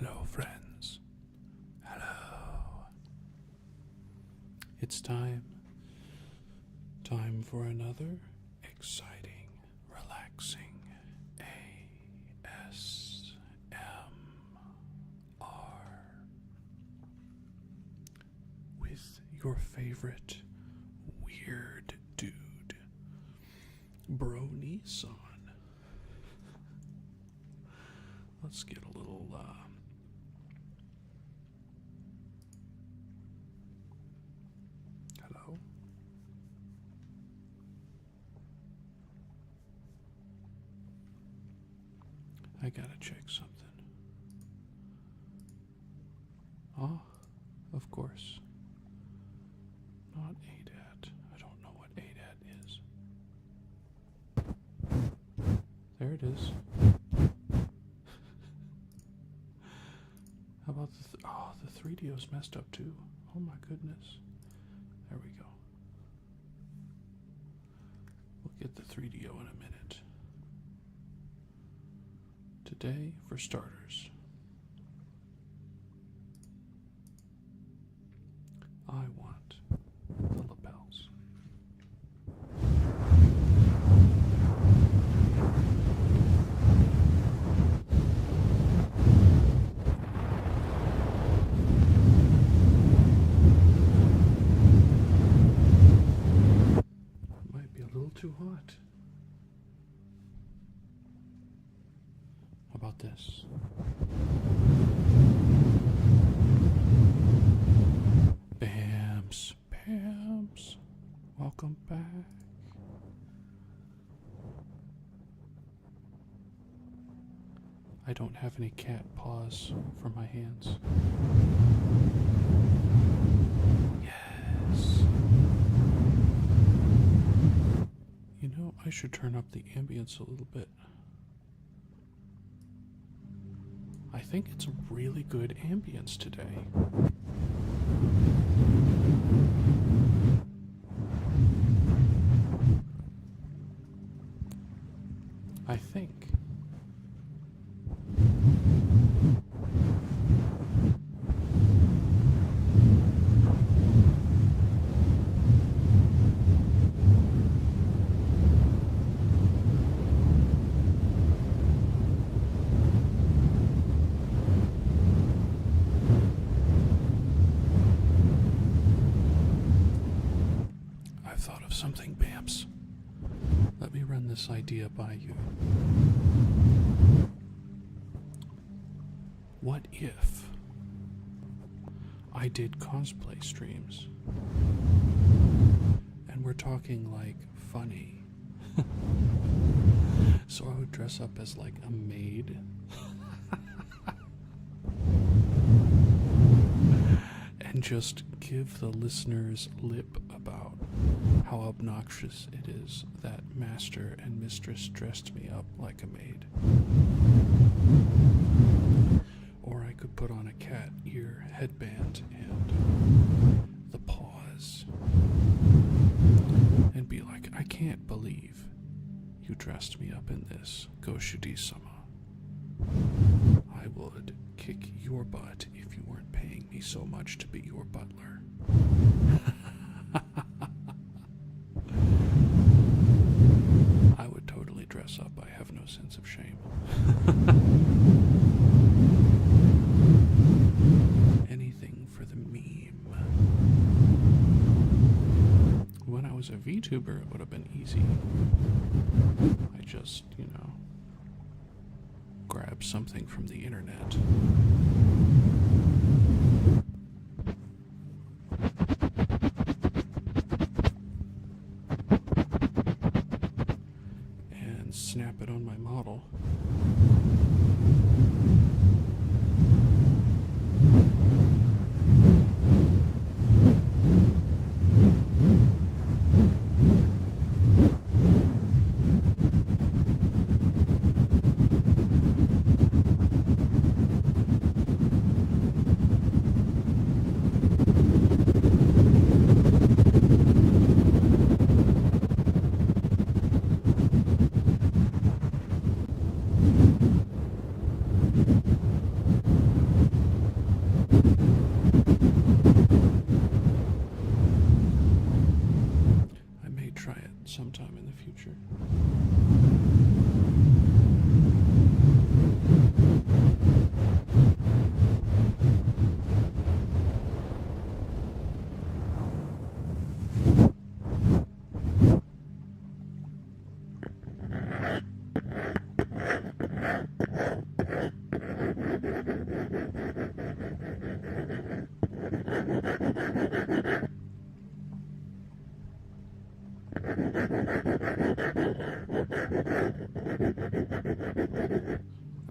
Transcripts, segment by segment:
Hello, friends. Hello. It's time for another exciting, relaxing ASMR with your favorite weird dude, Bro Nissan. Let's get a little hello. I gotta check something. Ah, of course. Not ADAT. I don't know what ADAT is. There it is. How about the the 3DO's messed up too. Oh my goodness. There we go. We'll get the 3DO in a minute. Today, for starters, I want the lapels. Might be a little too hot. How about this? Bams. Welcome back. I don't have any cat paws for my hands. Yes. You know, I should turn up the ambience a little bit. I think it's a really good ambience today. I think. I've thought of something, Bamps. Let me run this idea by you. What if I did cosplay streams? And we're talking like funny. So I would dress up as like a maid. And just give the listeners lip about how obnoxious it is that master and mistress dressed me up like a maid. Or I could put on a cat ear headband and the paws and be like, I can't believe you dressed me up in this, Goshudi-sama. I would kick your butt if you weren't paying me so much to be your butler. I would totally dress up. I have no sense of shame. Anything for the meme. When I was a VTuber, it would have been easy. I just, grab something from the internet. And snap it on my model. sometime in the future.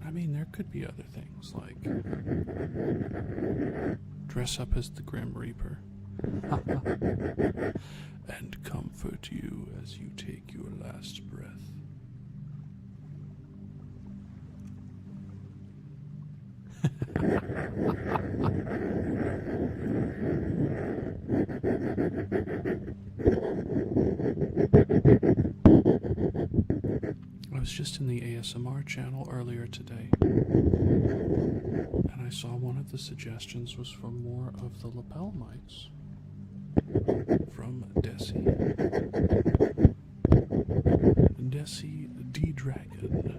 I mean, there could be other things, like dress up as the Grim Reaper and comfort you as you take your last breath. I was just in the ASMR channel earlier today, and I saw one of the suggestions was for more of the lapel mics from Desi. Desi D Dragon.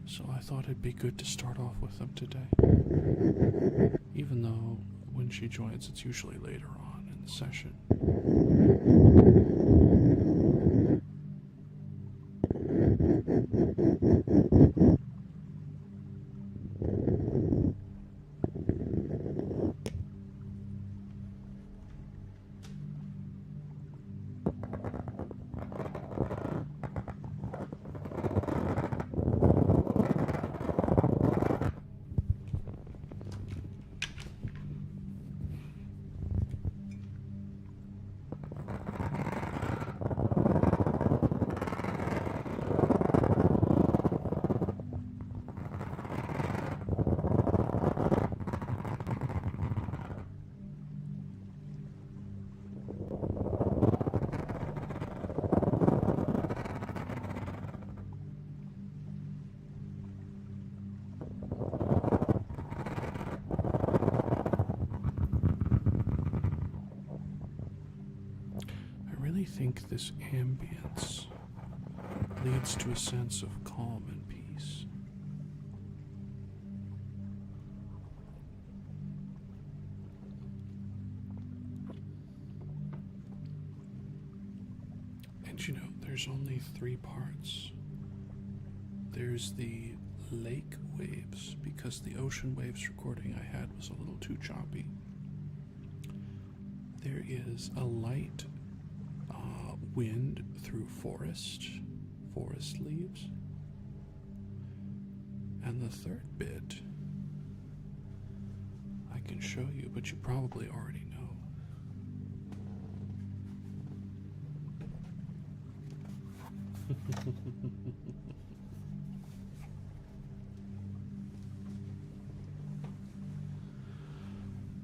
So I thought it'd be good to start off with them today. Even though when she joins, it's usually later on in the session. I think this ambience leads to a sense of calm and peace. And you know, there's only 3 parts. There's the lake waves, because the ocean waves recording I had was a little too choppy. There is a light wind through forest leaves. And the third bit I can show you, but you probably already know.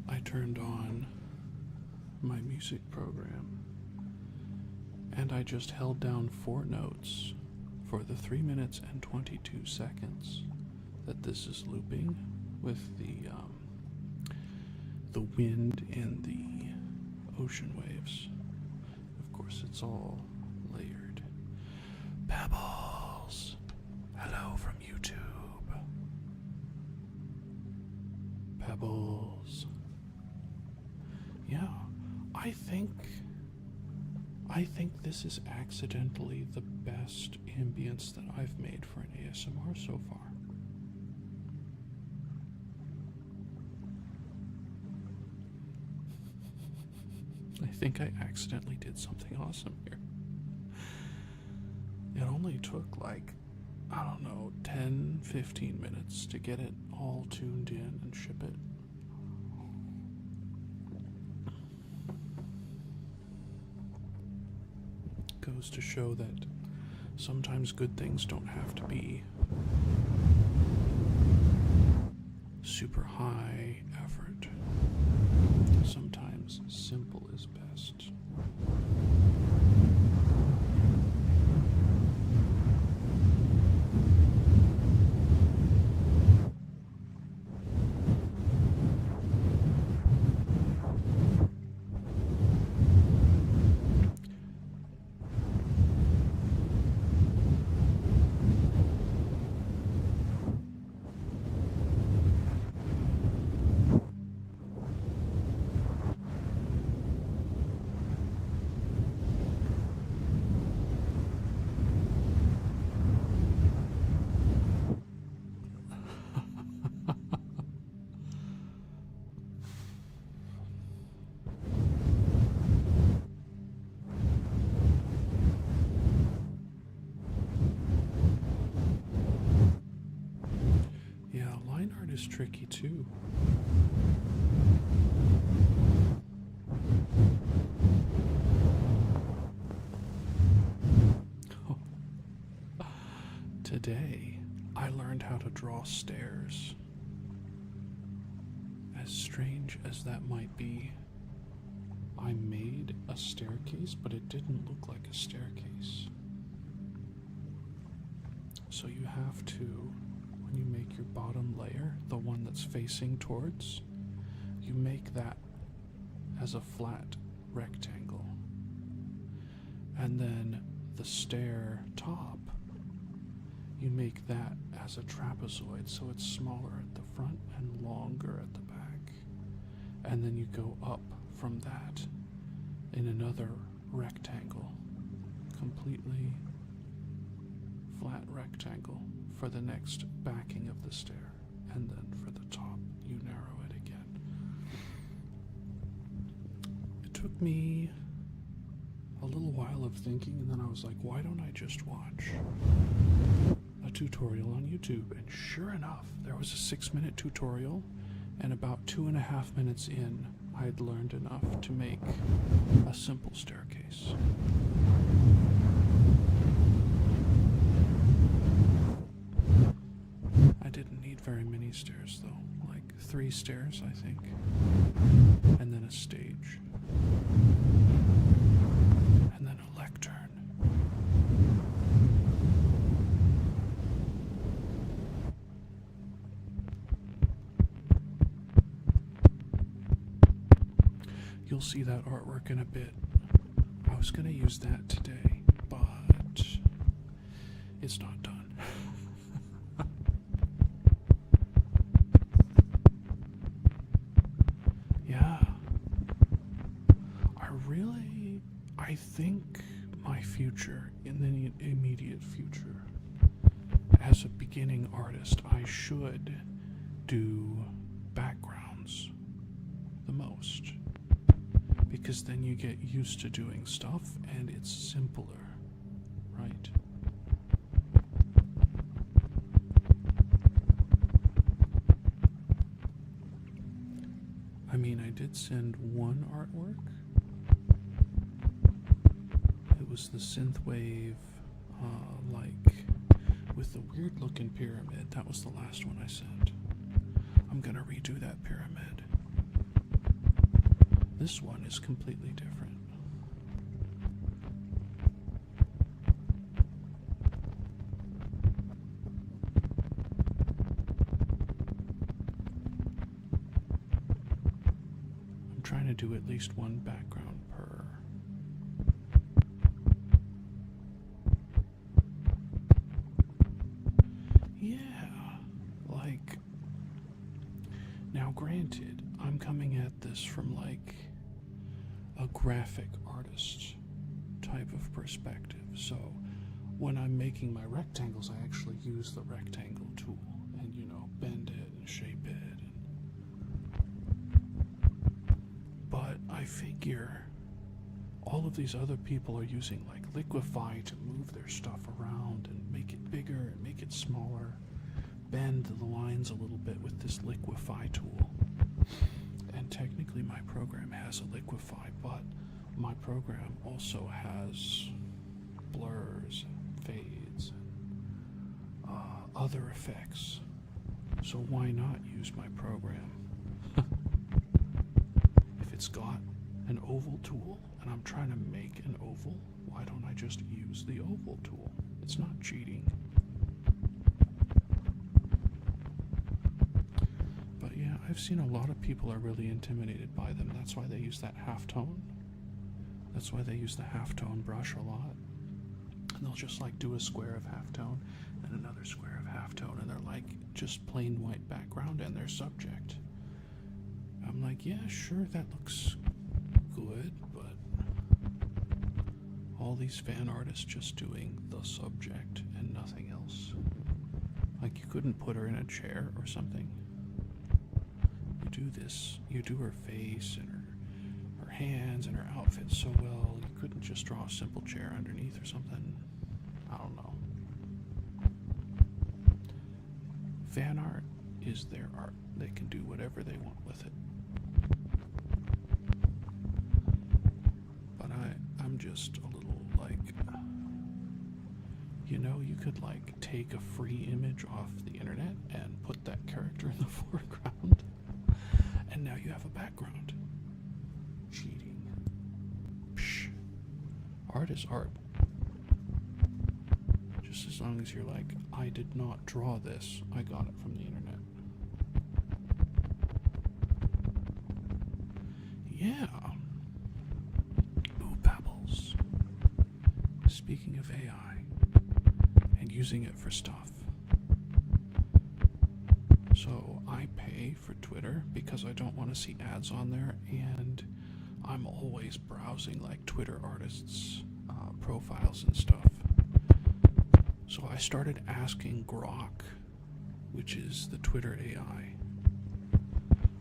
I turned on my music program and I just held down 4 notes for the 3 minutes and 22 seconds that this is looping with the wind and the ocean waves. Of course, it's all layered. Pebbles! Hello from YouTube. Pebbles. Yeah, I think this is accidentally the best ambience that I've made for an ASMR so far. I think I accidentally did something awesome here. It only took like, I don't know, 10, 15 minutes to get it all tuned in and ship it. Goes to show that sometimes good things don't have to be super high effort. Sometimes simple is best. was tricky too. Today, I learned how to draw stairs. As strange as that might be, I made a staircase, but it didn't look like a staircase. So you have to, when you make your bottom layer, the one that's facing towards, you make that as a flat rectangle. And then the stair top, you make that as a trapezoid, so it's smaller at the front and longer at the back. And then you go up from that in another rectangle, completely flat rectangle for the next backing of the stair. And then for the top, you narrow it again. It took me a little while of thinking, and then I was like, why don't I just watch a tutorial on YouTube? And sure enough, there was a 6-minute tutorial, and about 2.5 minutes in, I had learned enough to make a simple staircase. I didn't need very many stairs though, like 3 stairs I think, and then a stage, and then a lectern. You'll see that artwork in a bit. I was going to use that today, but it's not done. Yeah. I think my future, in the immediate future, as a beginning artist, I should do backgrounds the most. Because then you get used to doing stuff and it's simpler, right? I mean, I did send one artwork. It was the synthwave, with the weird looking pyramid. That was the last one I sent. I'm gonna redo that pyramid. This one is completely different. I'm trying to do at least one background per. Yeah, like, now granted, I'm coming at this from like a graphic artist type of perspective. So when I'm making my rectangles, I actually use the rectangle tool and, bend it and shape it. But I figure all of these other people are using like Liquify to move their stuff around and make it bigger and make it smaller, bend the lines a little bit with this Liquify tool. And technically my program has a Liquify, but my program also has blurs and fades and other effects. So why not use my program? If it's got an oval tool and I'm trying to make an oval, why don't I just use the oval tool? It's not cheating. But yeah, I've seen a lot of people are really intimidated by them. That's why they use that halftone. That's why they use the halftone brush a lot. And they'll just like do a square of halftone and another square of halftone, and they're like just plain white background and their subject. I'm like, yeah, sure, that looks good, but all these fan artists just doing the subject and nothing else. Like, you couldn't put her in a chair or something. You do this, you do her face and her hands and her outfit so well, you couldn't just draw a simple chair underneath or something. I don't know. Fan art is their art. They can do whatever they want with it. But I'm just a little like, you could like take a free image off the internet and put that character in the foreground, and now you have a background. Cheating. Psh. Art is art. Just as long as you're like, I did not draw this, I got it from the internet. Yeah. Ooh, Pebbles. Speaking of AI and using it for stuff. So I pay for Twitter because I don't want to see ads on there, and I'm always browsing like Twitter artists' profiles and stuff. So I started asking Grok, which is the Twitter AI,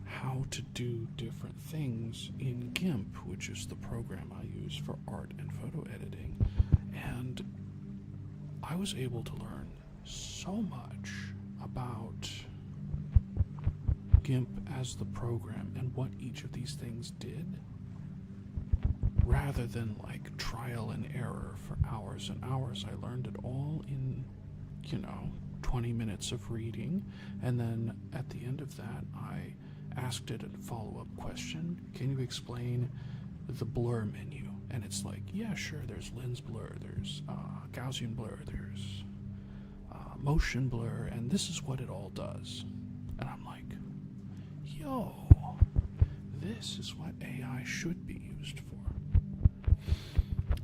how to do different things in GIMP, which is the program I use for art and photo editing. And I was able to learn so much about GIMP as the program and what each of these things did, rather than like trial and error for hours and hours. I learned it all in 20 minutes of reading, and then at the end of that I asked it a follow-up question. Can you explain the blur menu? And it's like, yeah, sure, there's lens blur, there's Gaussian blur, there's motion blur, and this is what it all does. And I'm like, yo, this is what AI should be used for.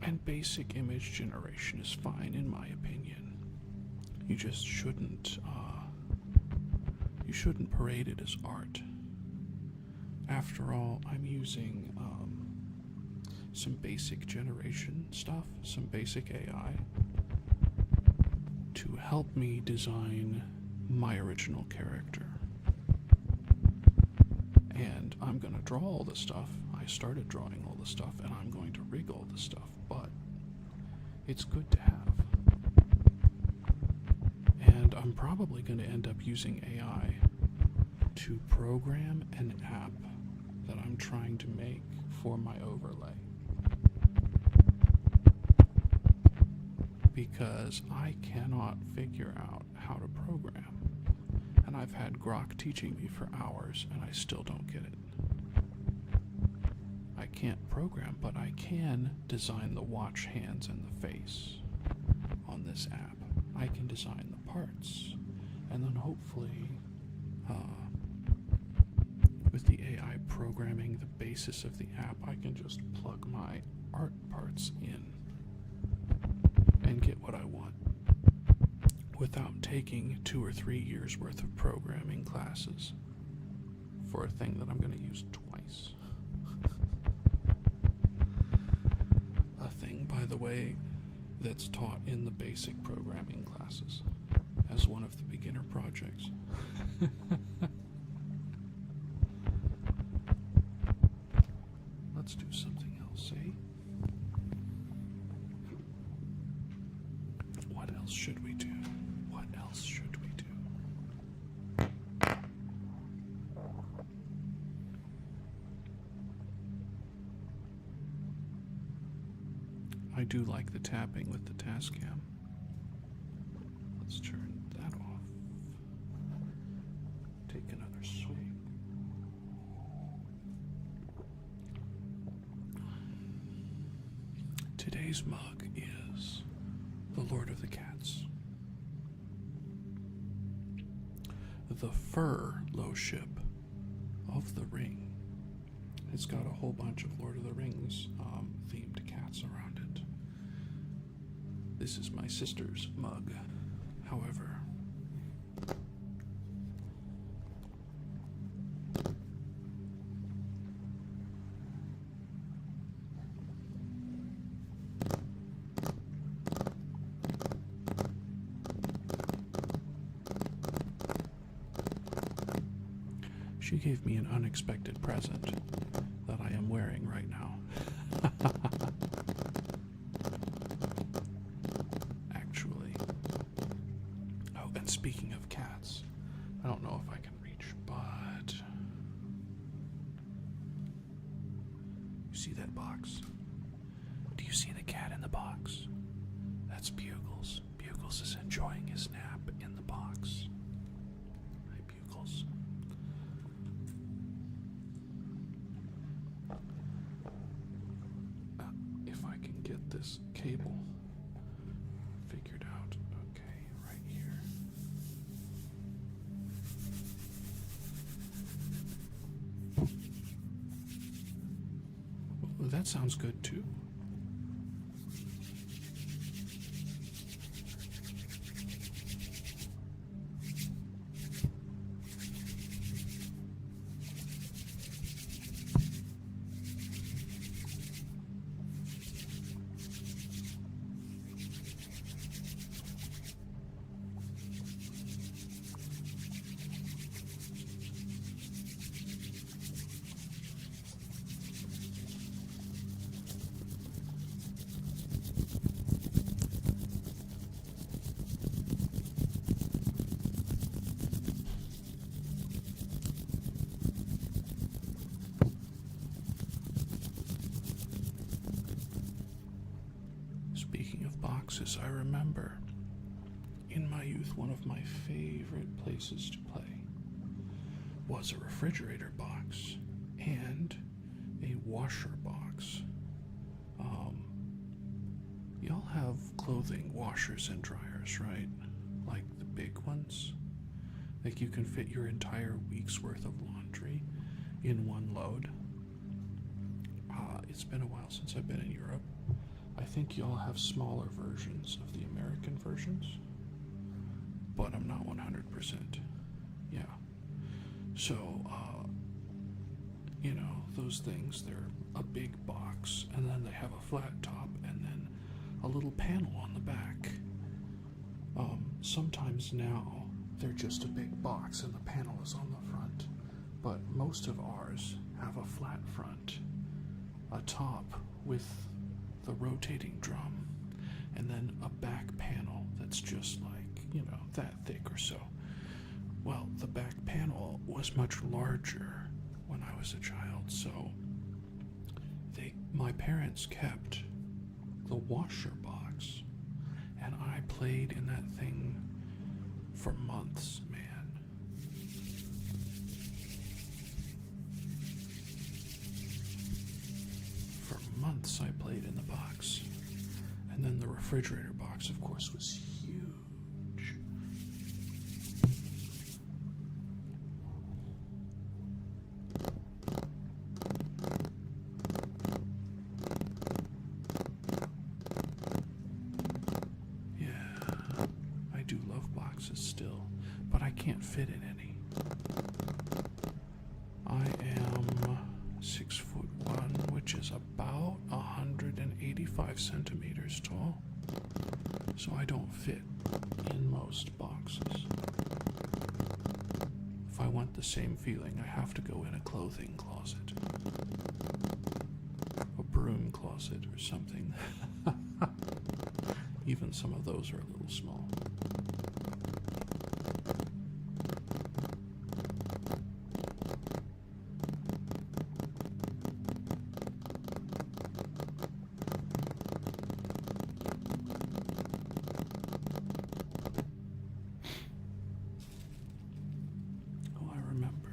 And basic image generation is fine, in my opinion. You just shouldn't parade it as art. After all, I'm using some basic generation stuff, some basic AI, to help me design my original character. And I'm going to draw all the stuff. I started drawing all the stuff, and I'm going to rig all the stuff, but it's good to have. And I'm probably going to end up using AI to program an app that I'm trying to make for my overlay. Because I cannot figure out how to program. And I've had Grok teaching me for hours, and I still don't get it. I can't program, but I can design the watch hands and the face on this app. I can design the parts, and then hopefully, with the AI programming the basis of the app, I can just plug my art parts in and get what I want without taking 2 or 3 years worth of programming classes for a thing that I'm going to use twice. A thing, by the way, that's taught in the basic programming classes as one of the beginner projects. Let's do something else, eh? What else should we do? What else should we do? I do like the tapping with the Tascam. Let's turn that off. Take another swig. Today's mug is the Lord of the Cats. The Fellowship of the Ring. It's got a whole bunch of Lord of the Rings themed cats around it. This is my sister's mug, however. She gave me an unexpected present that I am wearing right now. Actually. Oh, and speaking of cats, I don't know if I can Bugles. Bugles is enjoying his nap in the box. Hi, Bugles. If I can get this cable figured out. Okay, right here. Well, that sounds good too. Speaking of boxes, I remember in my youth one of my favorite places to play was a refrigerator box and a washer box. Y'all have clothing washers and dryers, right? Like the big ones? Like you can fit your entire week's worth of laundry in one load. It's been a while since I've been in Europe. I think y'all have smaller versions of the American versions, but I'm not 100%. Yeah. So, those things, they're a big box, and then they have a flat top, and then a little panel on the back. Sometimes now, they're just a big box, and the panel is on the front, but most of ours have a flat front, a top with the rotating drum, and then a back panel that's just like, that thick or so. Well, the back panel was much larger when I was a child, so my parents kept the washer box, and I played in that thing for months, man. For months I played in the box. And then the refrigerator box, of course, was huge. Yeah, I do love boxes still, but I can't fit in any. I am 6'1", which is about 185 centimeters tall, so I don't fit in most boxes. If I want the same feeling, I have to go in a clothing closet, a broom closet or something. Even some of those are a little small. I remember.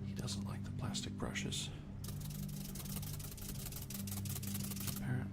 He doesn't like the plastic brushes. Apparently.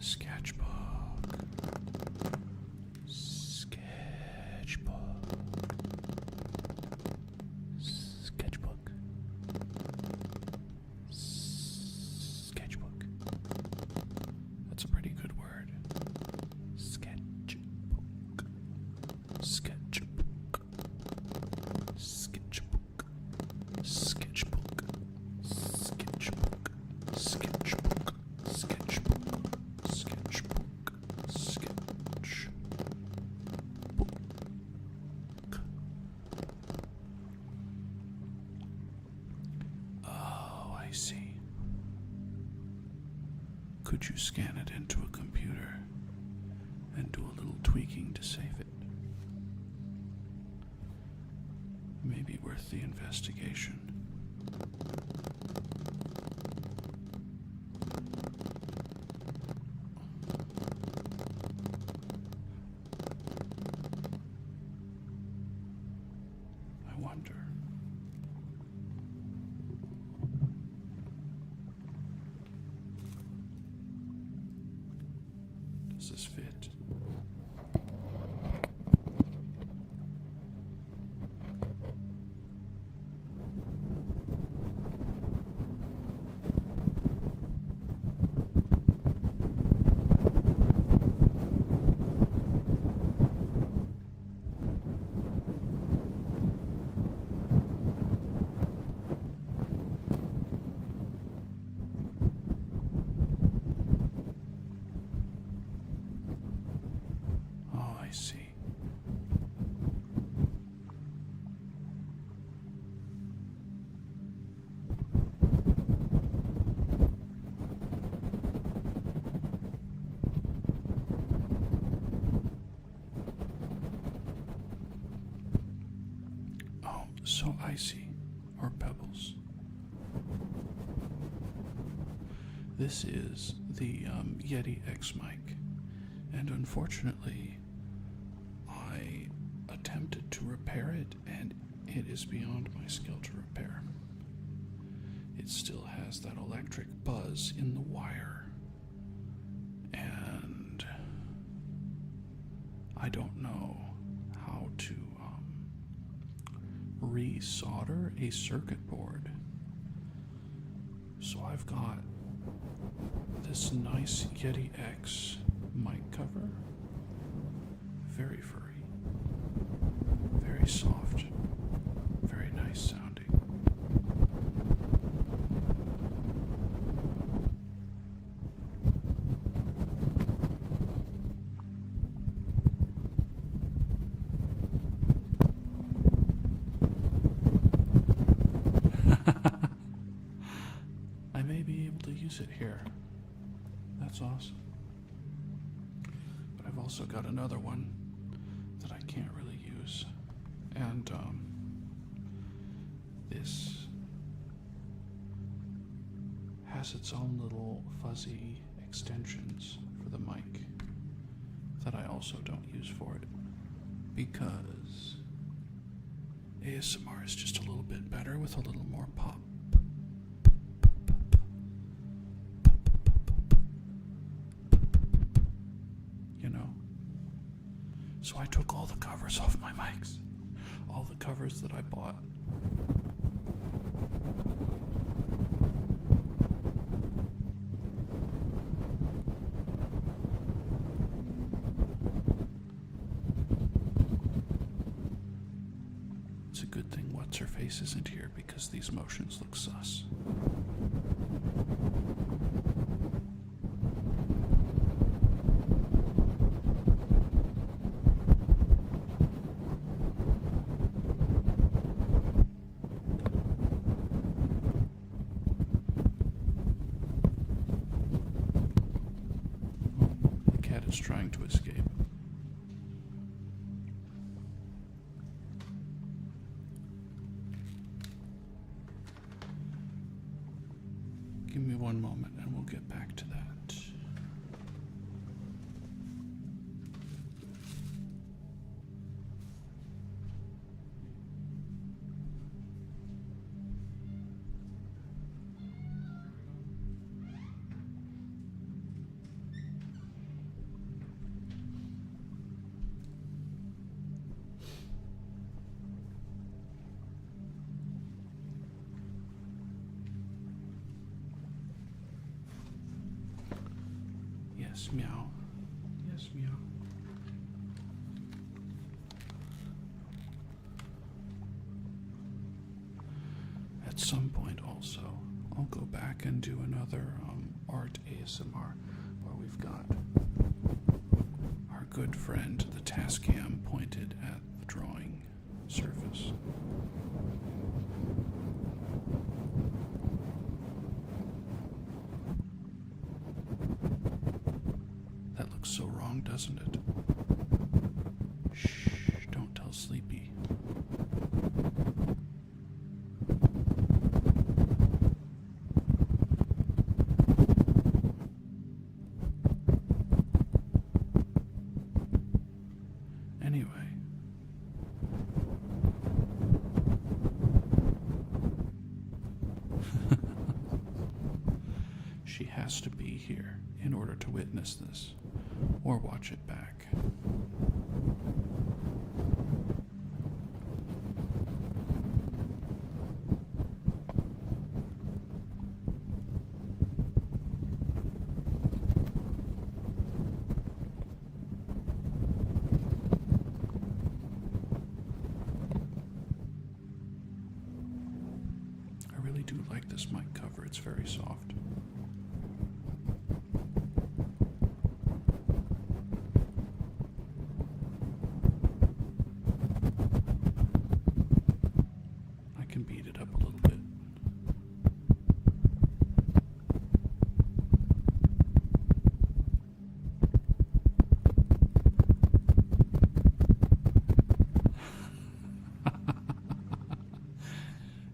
Sketchbook. Sketchbook. Sketchbook. Sketchbook. That's a pretty good word. Sketchbook. Sketchbook. Sketchbook. Sketchbook. Sketchbook. Sketchbook. Sketchbook. Sketchbook. Sketchbook. Oh, I see. Could you scan it into a computer and do a little tweaking to save it? Maybe worth the investigation. I wonder. Does this fit? Oh, I see. Oh, so icy, or pebbles. This is the Yeti X mic, and unfortunately, I attempted to repair it, and it is beyond my skill to repair. It still has that electric buzz in the wire, and I don't know how to re-solder a circuit board. So I've got this nice Yeti X mic cover. Very furry. Very soft. Very nice sounding. be able to use it here. That's awesome. But I've also got another one that I can't really use. And this has its own little fuzzy extensions for the mic that I also don't use for it, because ASMR is just a little bit better with a little more pop. You know? So I took all the covers off my mics. All the covers that I bought. It's a good thing What's-Her-Face isn't here, because these motions look sus. The cat is trying to escape. Give me one moment and we'll get back to that. Yes, meow. Yes, meow. At some point also, I'll go back and do another art ASMR where we've got our good friend, the Tascam, pointed at the drawing surface. That looks so wrong, doesn't it? Shh, don't tell Sleepy. Anyway. She has to be here in order to witness this, or watch it back. I really do like this mic cover, it's very soft. I can beat it up a little bit.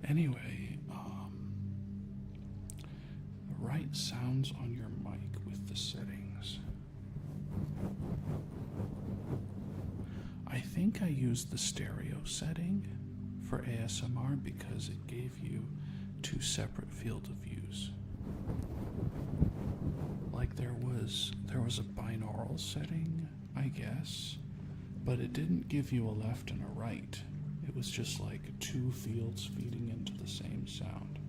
Anyway, the right sounds on your mic with the settings. I think I used the stereo setting for ASMR because it gave you two separate field of views. Like there was a binaural setting, I guess, but it didn't give you a left and a right. It was just like two fields feeding into the same sound.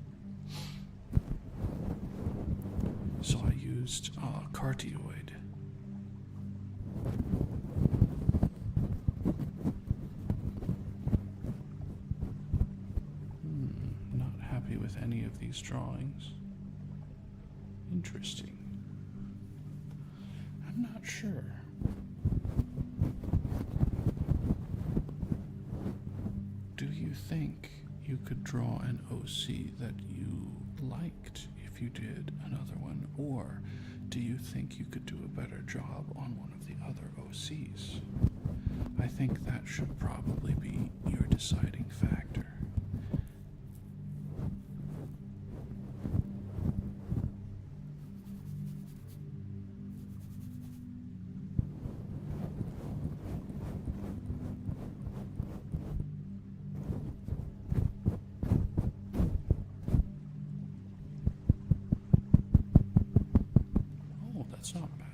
So I used cardioid. Not happy with any of these drawings. Interesting. I'm not sure. Do you think you could draw an OC that you liked if if you did another one, or do you think you could do a better job on one of the other OCs? I think that should probably be your deciding factor. Oh, that's not bad.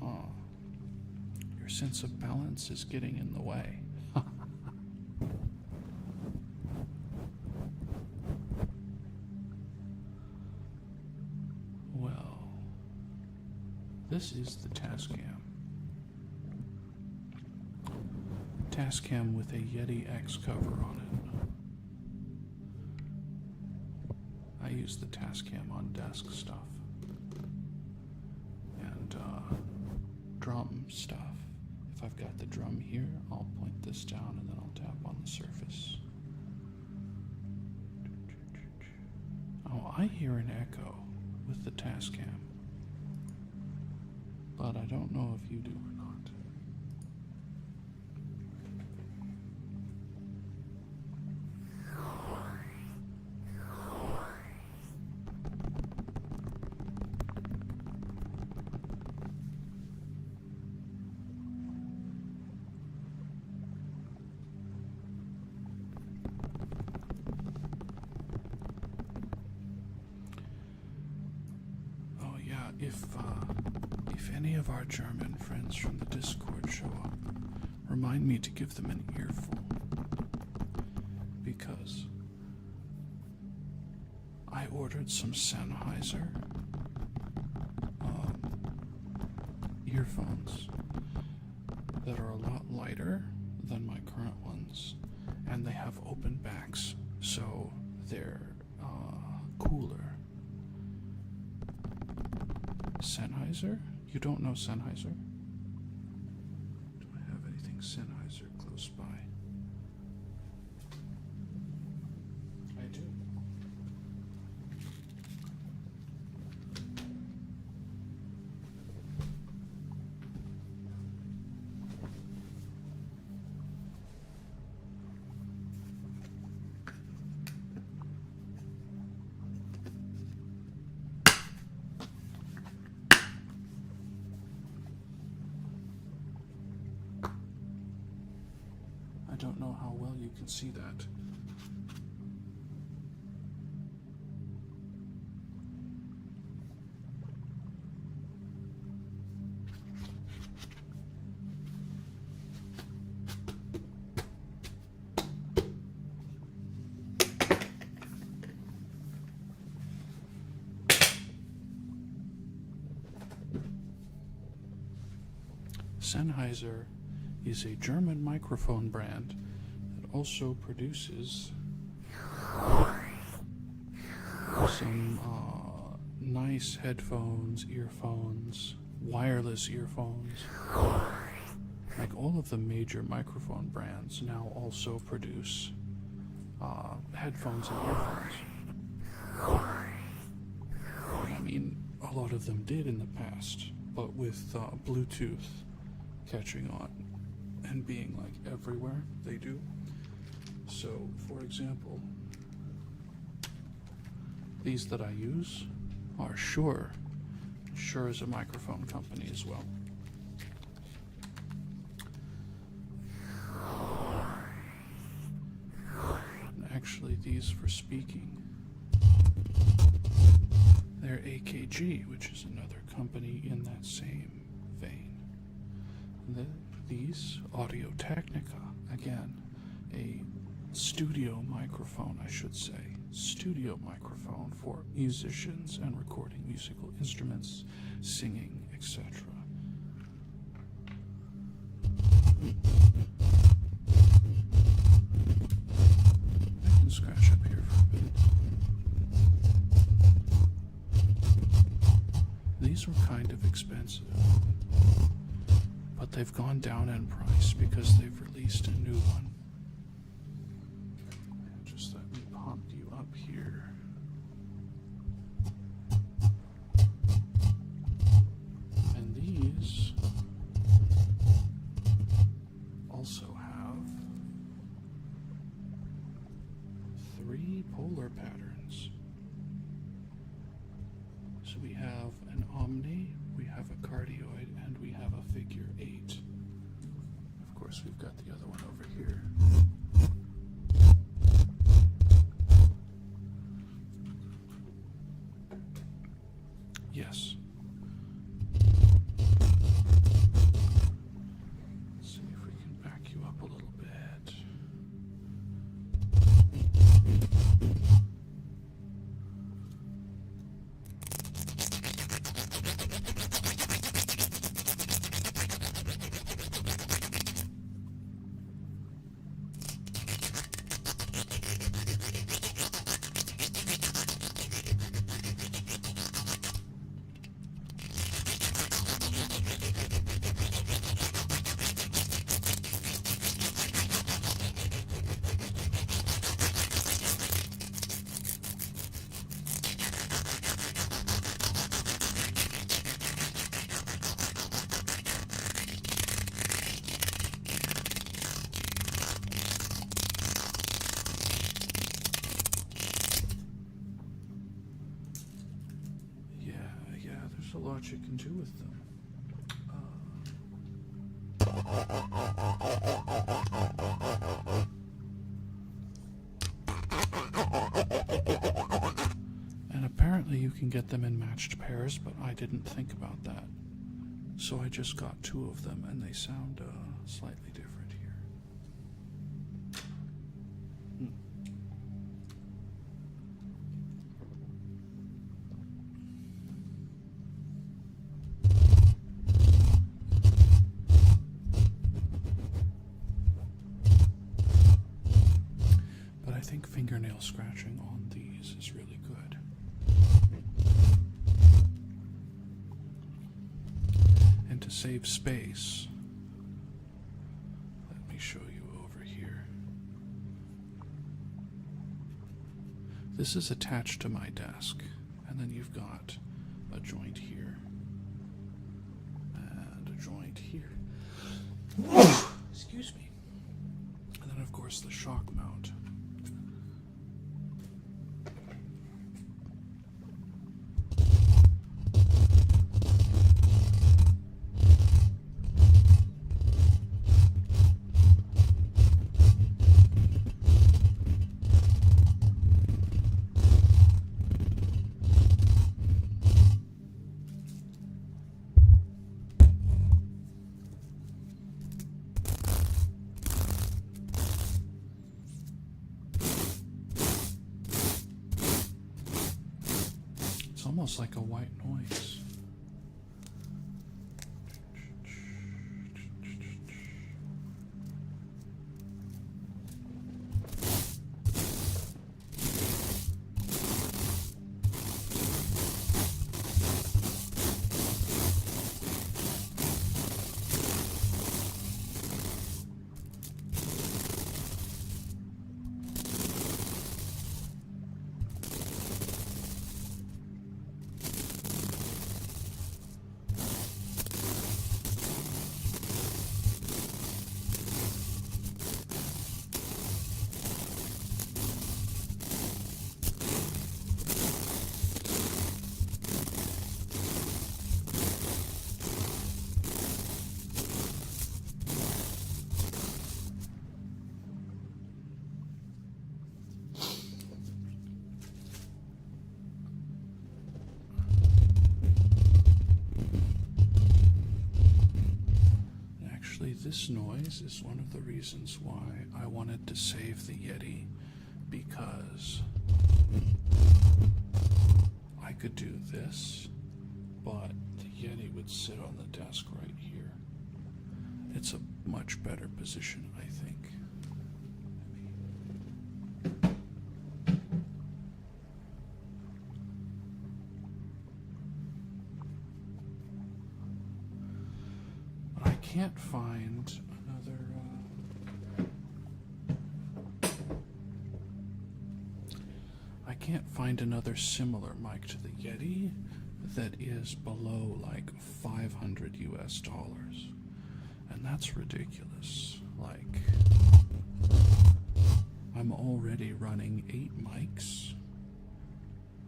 Oh, your sense of balance is getting in the way. Well, this is the Tascam. Tascam with a Yeti X cover on it. I use the Tascam on desk stuff and drum stuff. If I've got the drum here, I'll point this down and then I'll tap on the surface. Oh, I hear an echo with the Tascam, but I don't know if you do or not. If any of our German friends from the Discord show up, remind me to give them an earful, because I ordered some Sennheiser earphones that are a lot lighter than my current ones, and they have open backs, so they're cooler. Sennheiser? You don't know Sennheiser? Do I have anything Sennheiser close by? I do. I don't know how well you can see that. Sennheiser is a German microphone brand that also produces some nice headphones, earphones, wireless earphones. Like all of the major microphone brands now also produce headphones and earphones. I mean, a lot of them did in the past, but with Bluetooth catching on and being like everywhere, they do. So, for example, these that I use are Shure. Shure is a microphone company as well. And actually, these for speaking, they're AKG, which is another company in that same vein. These Audio-Technica, again, a studio microphone, I should say. Studio microphone for musicians and recording musical instruments, singing, etc. I can scratch up here for a bit. These were kind of expensive, but they've gone down in price because they've released a new one. Just let me pop you up here. And these also have 3 polar patterns. So we have an omni, we have a cardioid, and we have a figure 8. Of course, we've got the other one over here. Yes. Let's see if we can back you up a little bit. There's a lot you can do with them. And apparently you can get them in matched pairs, but I didn't think about that. So I just got 2 of them, and they sound slightly different here. But I think fingernail scratching on these is really good. And to save space, let me show you over here. This is attached to my desk, and then you've got a joint here and a joint here. Excuse me. And then, of course, the shock mount. It's almost like a white noise. This noise is one of the reasons why I wanted to save the Yeti, because I could do this, but the Yeti would sit on the desk right here. It's a much better position, I think. I can't find another. I can't find another similar mic to the Yeti that is below like 500 US dollars. And that's ridiculous. Like, I'm already running 8 mics,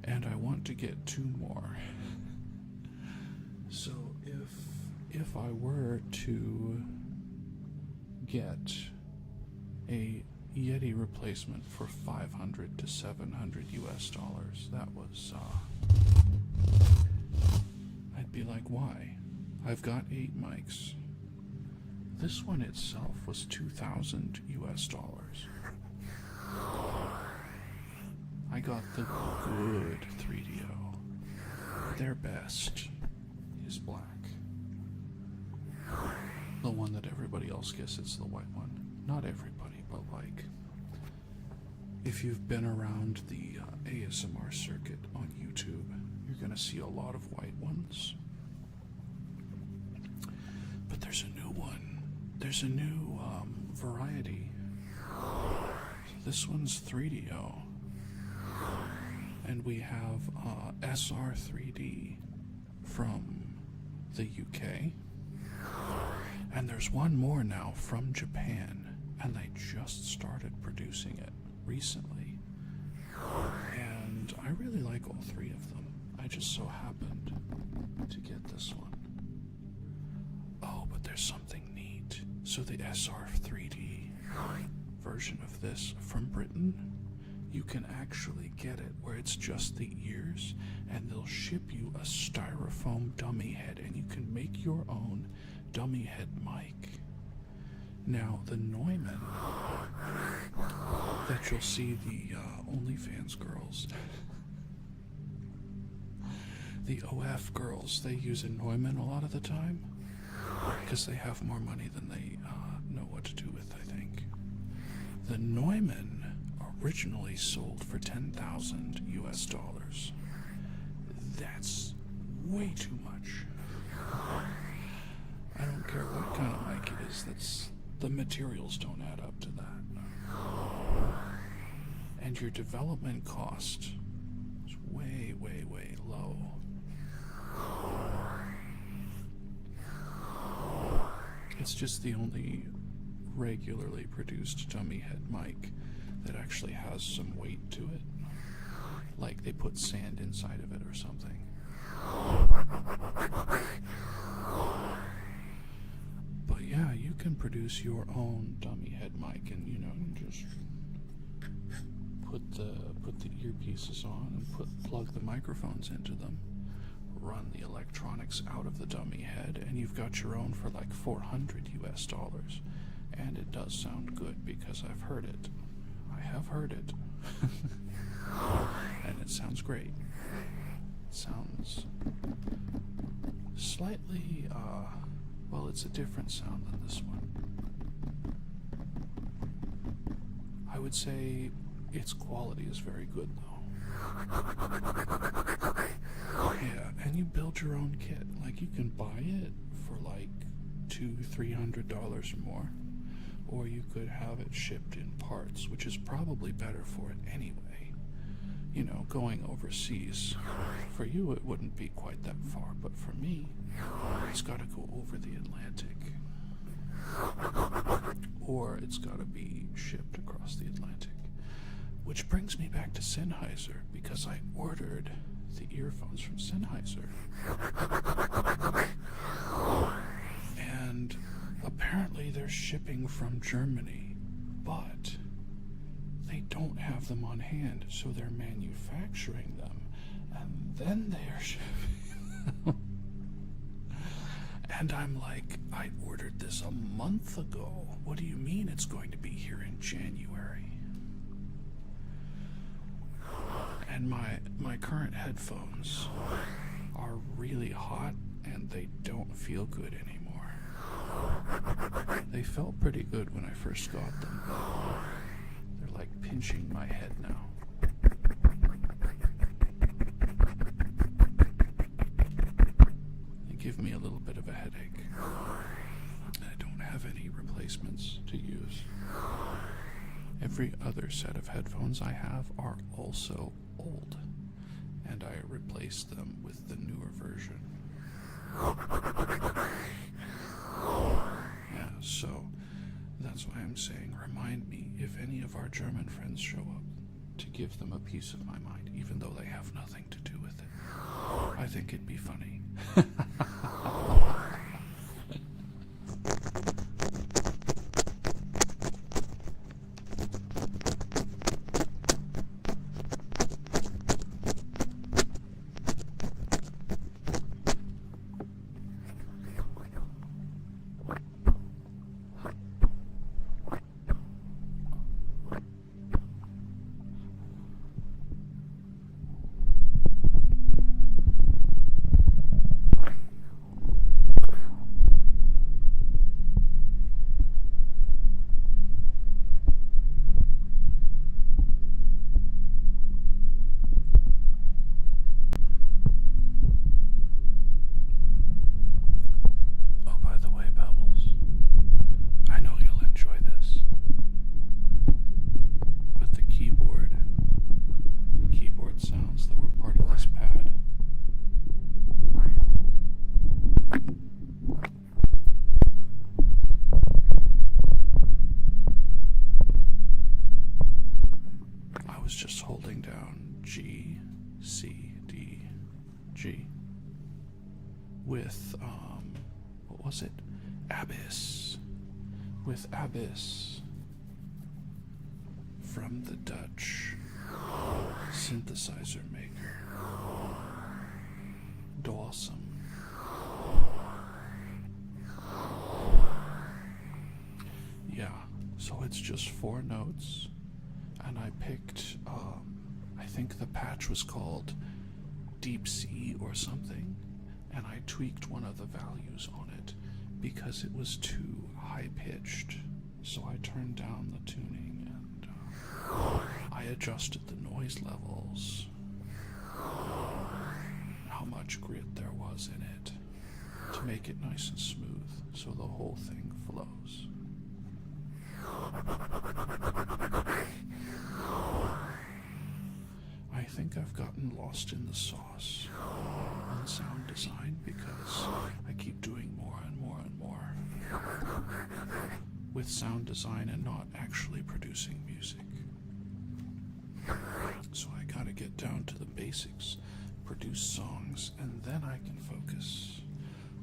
and I want to get 2 more. So if I were to get a Yeti replacement for 500 to 700 US dollars, that was, I'd be like, why? I've got 8 mics. This one itself was 2,000 US dollars. I got the good 3DO. Their best is black. The one that everybody else gets is the white one. Not everybody, but like, if you've been around the ASMR circuit on YouTube, you're gonna see a lot of white ones. But there's a new one. There's a new variety. This one's 3DO. And we have SR3D from the UK. And there's one more now from Japan. And they just started producing it recently. And I really like all 3 of them. I just so happened to get this one. Oh, but there's something neat. So the SR3D version of this from Britain, you can actually get it where it's just the ears, and they'll ship you a styrofoam dummy head, and you can make your own dummy head mic. Now, the Neumann that you'll see the OnlyFans girls, the OF girls, they use a Neumann a lot of the time because they have more money than they know what to do with, I think. The Neumann originally sold for 10,000 US dollars. That's way too much. I don't care what kind of mic it is, the materials don't add up to that. And your development cost is way, way, way low. It's just the only regularly produced dummy head mic that actually has some weight to it. Like they put sand inside of it or something. But yeah, you can produce your own dummy head mic, and just put the earpieces on and plug the microphones into them. Run the electronics out of the dummy head, and you've got your own for like 400 US dollars. And it does sound good because I've heard it. I have heard it. And it sounds great. It sounds slightly, well, it's a different sound than this one. I would say its quality is very good, though. Yeah, and you build your own kit. Like, you can buy it for like $200-300 or more. Or you could have it shipped in parts, which is probably better for it anyway. Going overseas. For you, it wouldn't be quite that far, but for me, it's got to go over the Atlantic. Or it's got to be shipped across the Atlantic. Which brings me back to Sennheiser, because I ordered the earphones from Sennheiser. And apparently they're shipping from Germany, but they don't have them on hand, so they're manufacturing them, and then they are shipping them. And I'm like, I ordered this a month ago. What do you mean it's going to be here in January? And my current headphones are really hot, and they don't feel good anymore. They felt pretty good when I first got them, but they're like pinching my head now. They give me a little bit of a headache. I don't have any replacements to use. Every other set of headphones I have are also old, and I replaced them with the newer version. Yeah, so that's why I'm saying, remind me if any of our German friends show up to give them a piece of my mind, even though they have nothing to do with it. I think it'd be funny. Just holding down G, C, D, G with, what was it? Abyss. With Abyss from the Dutch synthesizer maker. Dawson. Yeah, so it's just 4 notes. And I picked, I think the patch was called Deep Sea or something, and I tweaked one of the values on it because it was too high-pitched. So I turned down the tuning and I adjusted the noise levels, how much grit there was in it, to make it nice and smooth so the whole thing flows. I think I've gotten lost in the sauce on sound design because I keep doing more and more and more with sound design and not actually producing music. So I gotta get down to the basics, produce songs, and then I can focus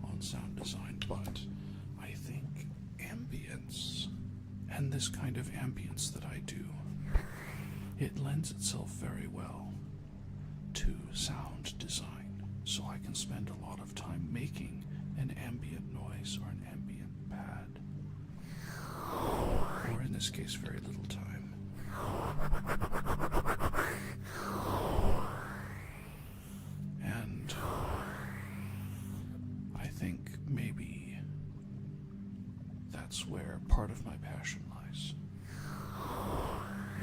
on sound design. But I think ambience, and this kind of ambience that I do, it lends itself very well to sound design, so I can spend a lot of time making an ambient noise or an ambient pad, or in this case very little time. And I think maybe that's where part of my passion lies,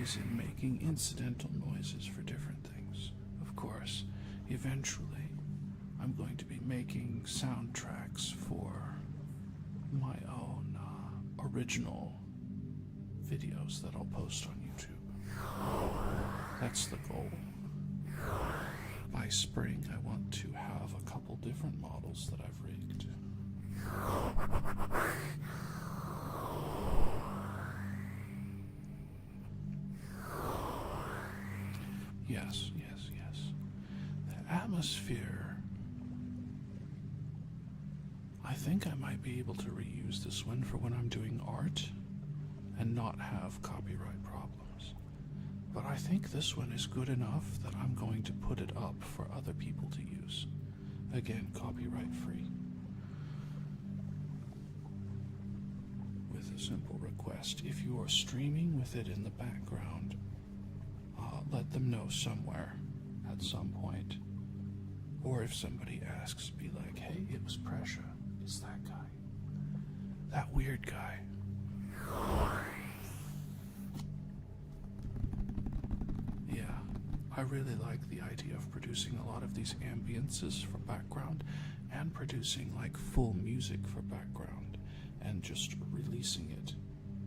is in making incidental noises for different things. Of course, eventually, I'm going to be making soundtracks for my own original videos that I'll post on YouTube. That's the goal. By spring, I want to have a couple different models that I've rigged. Yes. The atmosphere. I think I might be able to reuse this one for when I'm doing art and not have copyright problems. But I think this one is good enough that I'm going to put it up for other people to use. Again, copyright free. With a simple request, if you are streaming with it in the background, let them know somewhere at some point. Or if somebody asks, be like, hey, it was Pressure. It's that guy. That weird guy. Yeah, I really like the idea of producing a lot of these ambiences for background and producing like full music for background and just releasing it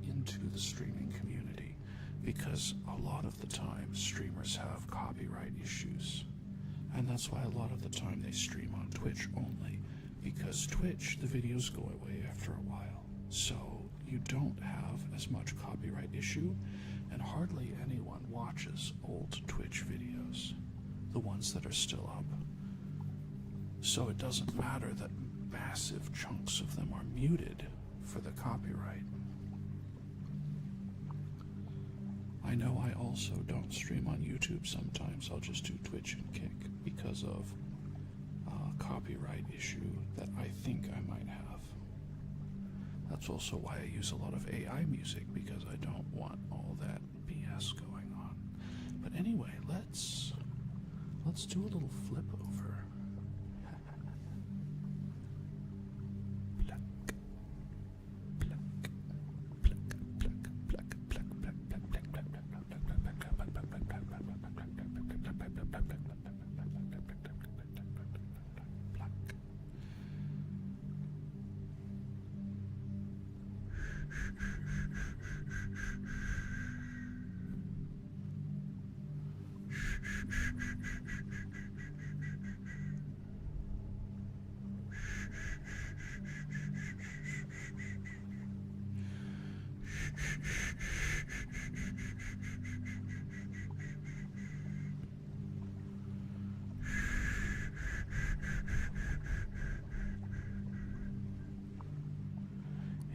into the streaming community, because a lot of the time streamers have copyright issues, and that's why a lot of the time they stream on Twitch only, because Twitch, the videos go away after a while, so you don't have as much copyright issue, and hardly anyone watches old Twitch videos, the ones that are still up. So it doesn't matter that massive chunks of them are muted for the copyright. I know I also don't stream on YouTube sometimes. I'll just do Twitch and Kick because of a copyright issue that I think I might have. That's also why I use a lot of AI music, because I don't want all that BS going on. But anyway, let's do a little flip over.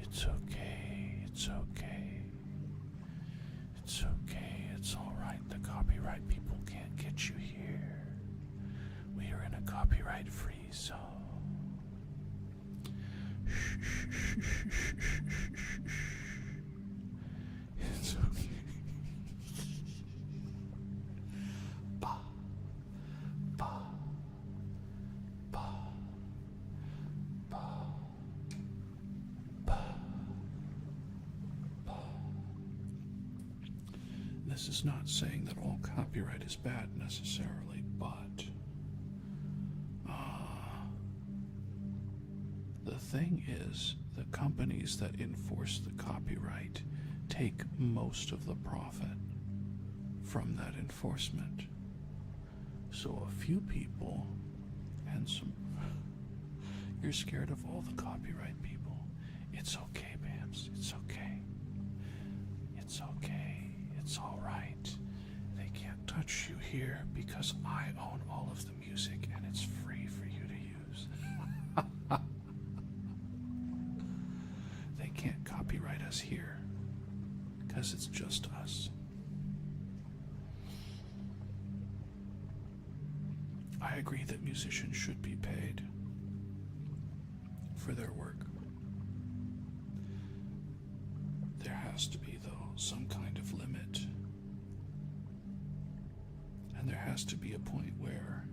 It's okay, it's okay. It's okay, it's alright. The copyright people can't get you here. We are in a copyright-free zone. It's okay. Ba, ba, ba, ba, ba, ba. This is not saying that all copyright is bad necessarily, but the thing is, the companies that enforce the copyright take most of the profit from that enforcement. So a few people and some... You're scared of all the copyright people. It's okay, Bams. It's okay. It's okay. It's alright. They can't touch you here because I own all of the music and it's free for you to use. They can't copyright us here because it's just us. I agree that musicians should be paid for their work. There has to be, though, some kind of limit. And there has to be a point where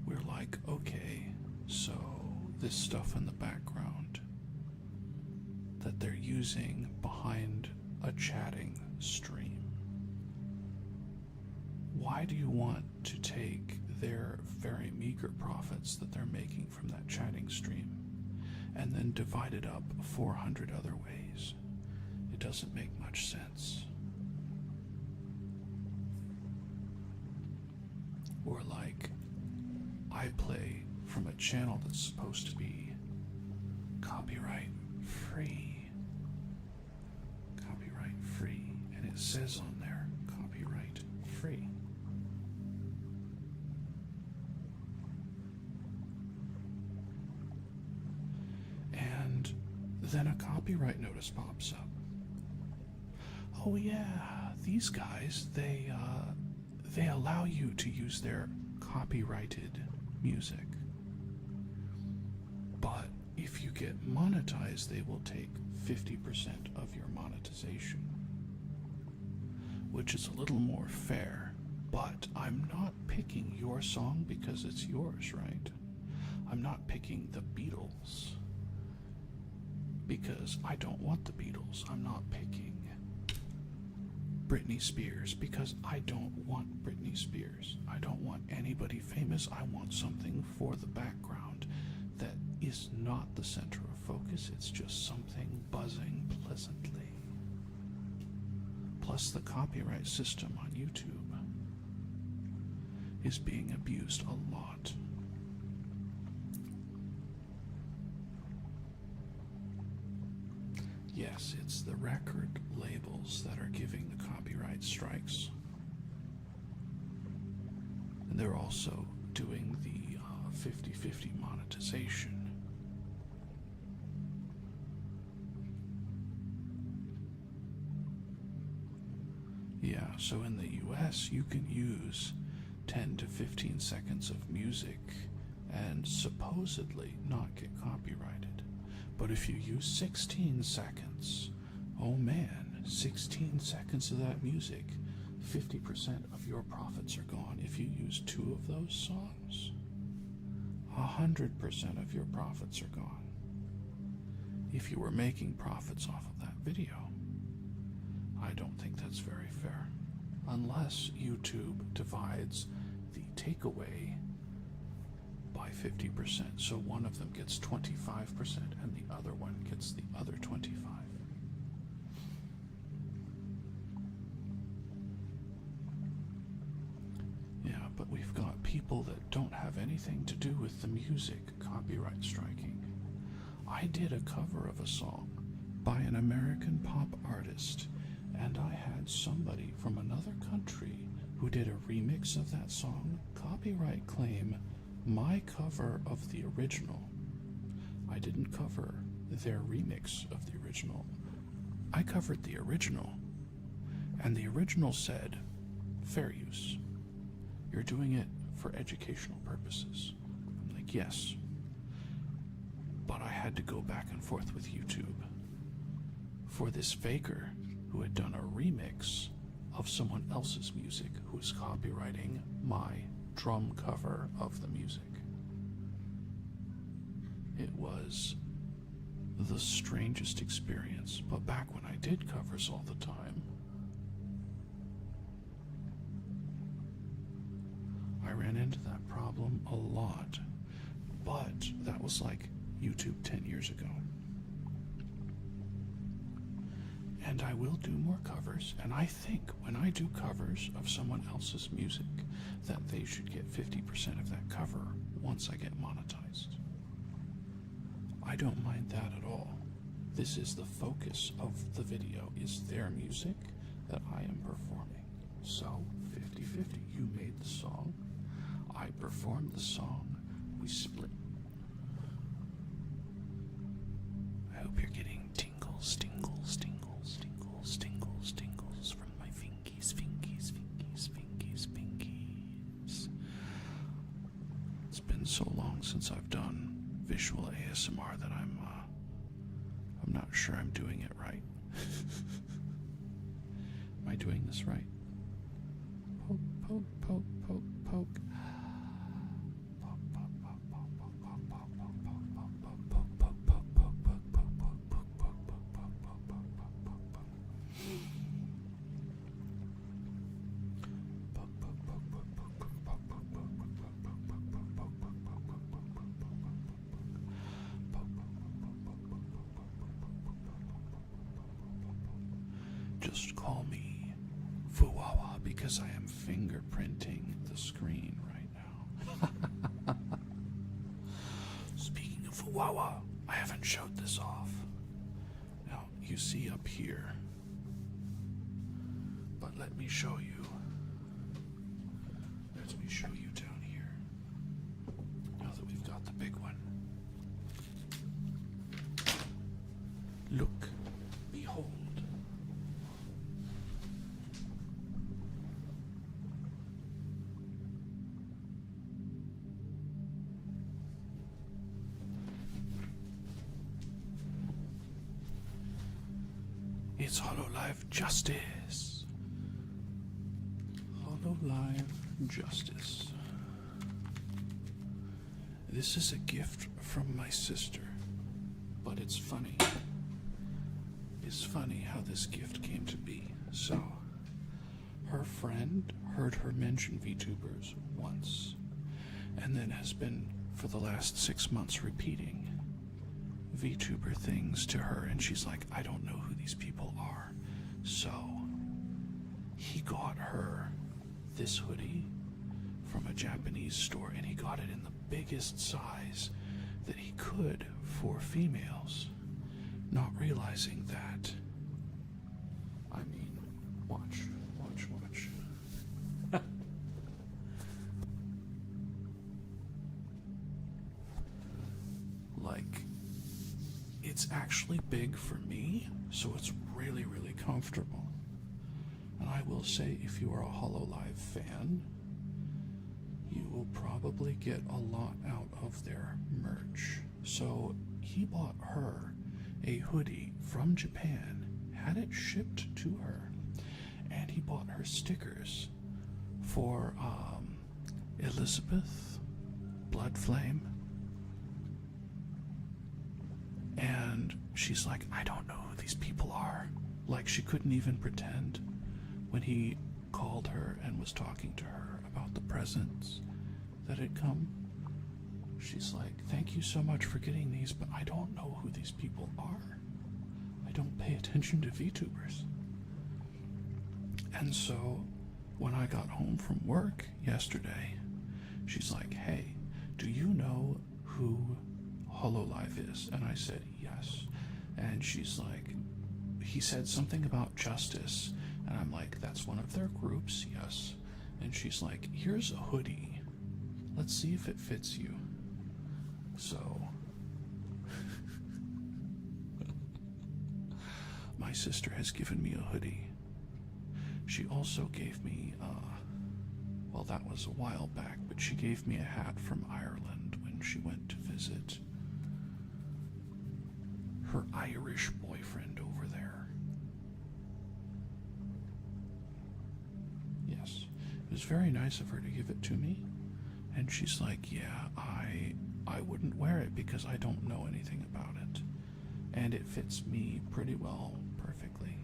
we're like, okay, so this stuff in the background that they're using behind a chatting stream, why do you want to take their very meager profits that they're making from that chatting stream and then divide it up 400 other ways? It doesn't make much sense. Or like, I play from a channel that's supposed to be copyright free. Copyright free. And it says on there, copyright free. And then a copyright notice pops up. Oh yeah, these guys, they allow you to use their copyrighted music. But if you get monetized, they will take 50% of your monetization, which is a little more fair. But I'm not picking your song because it's yours, right? I'm not picking the Beatles because I don't want the Beatles. I'm not picking Britney Spears because I don't want Britney Spears. I don't want anybody famous. I want something for the background that is not the center of focus. It's just something buzzing pleasantly. Plus, the copyright system on YouTube is being abused a lot. Yes, it's the record labels that are giving the copyright strikes. And they're also doing the 50-50 monetization. Yeah, so in the US, you can use 10 to 15 seconds of music and supposedly not get copyrighted. But if you use 16 seconds, oh man, 16 seconds of that music, 50% of your profits are gone. If you use 2 of those songs, 100% of your profits are gone. If you were making profits off of that video, I don't think that's very fair. Unless YouTube divides the takeaway by 50%. So one of them gets 25% and the other one gets the other 25%. Yeah, but we've got people that don't have anything to do with the music copyright striking. I did a cover of a song by an American pop artist, and I had somebody from another country who did a remix of that song copyright claim my cover of the original. I didn't cover their remix of the original. I covered the original, and the original said, fair use. You're doing it for educational purposes. I'm like, yes. But I had to go back and forth with YouTube for this faker who had done a remix of someone else's music who was copywriting my drum cover of the music. It was the strangest experience, but back when I did covers all the time, I ran into that problem a lot, but that was like YouTube 10 years ago. And I will do more covers, and I think when I do covers of someone else's music that they should get 50% of that cover once I get monetized. I don't mind that at all. This is the focus of the video, is their music that I am performing. So, 50-50. You made the song, I performed the song, we split. I hope you're getting tingles, tingles, tingles, tingles, tingles, tingles from my fingies, fingies, fingies, fingies, fingies. It's been so long since I've done visual ASMR that I'm not sure I'm doing it right. Am I doing this right? Poke, poke, poke, poke, poke. Just call me Fuwawa because I am fingerprinting the screen right now. Speaking of Fuwawa, I haven't showed this off. Now, you see up here, but let me show you. Let me show you down here. Now that we've got the big one. Look, behold. It's Hololive Justice. Hololive Justice. This is a gift from my sister, but it's funny is funny how this gift came to be. So, her friend heard her mention VTubers once, and then has been, for the last 6 months, repeating VTuber things to her, and she's like, I don't know who these people are. So, he got her this hoodie from a Japanese store, and he got it in the biggest size that he could for females, not realizing that. I mean, watch. Like, it's actually big for me, so it's really, really comfortable. And I will say, if you are a HoloLive fan, you will probably get a lot out of their merch. So he bought her a hoodie from Japan, had it shipped to her, and he bought her stickers for Elizabeth, Bloodflame, and she's like, I don't know who these people are. Like, she couldn't even pretend when he called her and was talking to her about the presents that had come. She's like, thank you so much for getting these, but I don't know who these people are. I don't pay attention to VTubers. And so, when I got home from work yesterday, she's like, hey, do you know who HoloLive is? And I said, yes. And she's like, he said something about justice. And I'm like, that's one of their groups, yes. And she's like, here's a hoodie. Let's see if it fits you. So, my sister has given me a hoodie. She also gave me, well, that was a while back, but she gave me a hat from Ireland when she went to visit her Irish boyfriend over there. Yes, it was very nice of her to give it to me. And she's like, yeah, I wouldn't wear it because I don't know anything about it. And it fits me pretty well, perfectly.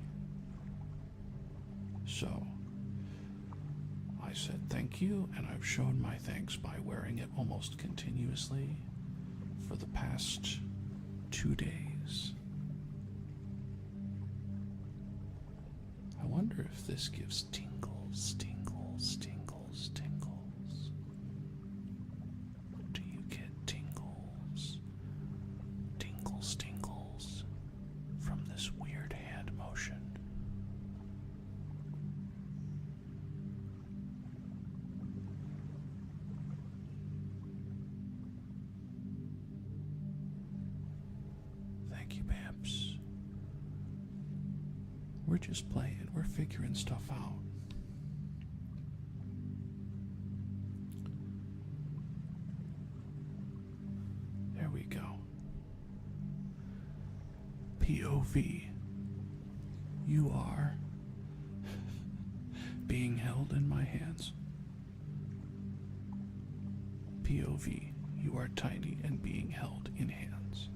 So, I said thank you, and I've shown my thanks by wearing it almost continuously for the past 2 days. I wonder if this gives tingles, tingles, tingles, tingles. Do you get tingles? Tingles, tingles from this weird hand motion? Thank you, Babs. We're just playing. We're figuring stuff out. There we go. POV. You are being held in my hands. POV. You are tiny and being held in hands.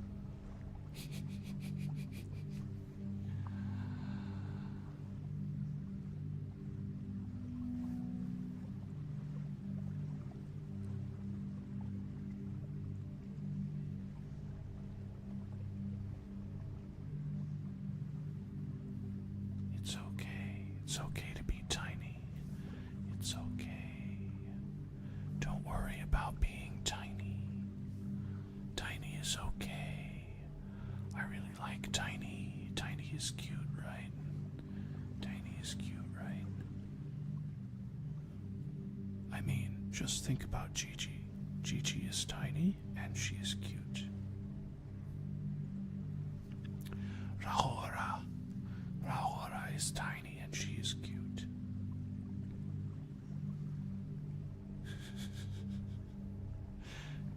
It's okay. It's okay to be tiny. It's okay. Don't worry about being tiny. Tiny is okay. I really like Tiny. Tiny is cute, right? Tiny is cute, right? I mean, just think about Gigi. Gigi is tiny and she is cute. Rahora. Rahora is tiny and she is cute.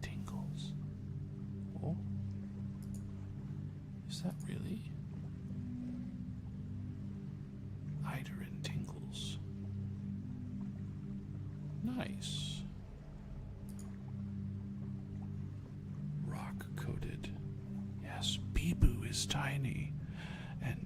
Tingles. Oh. Is that really? Eiderin tingles. Nice. Rock coated. Yes, Bibu is tiny. And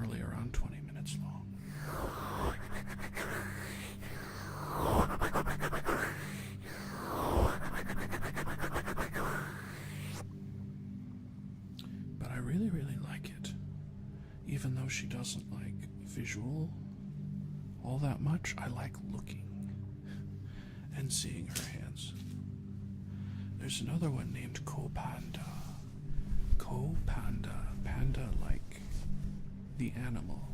generally around 20 minutes long. But I really, really like it. Even though she doesn't like visual all that much, I like looking and seeing her hands. There's another one named Ko-Panda. Ko-Panda. Panda like the animal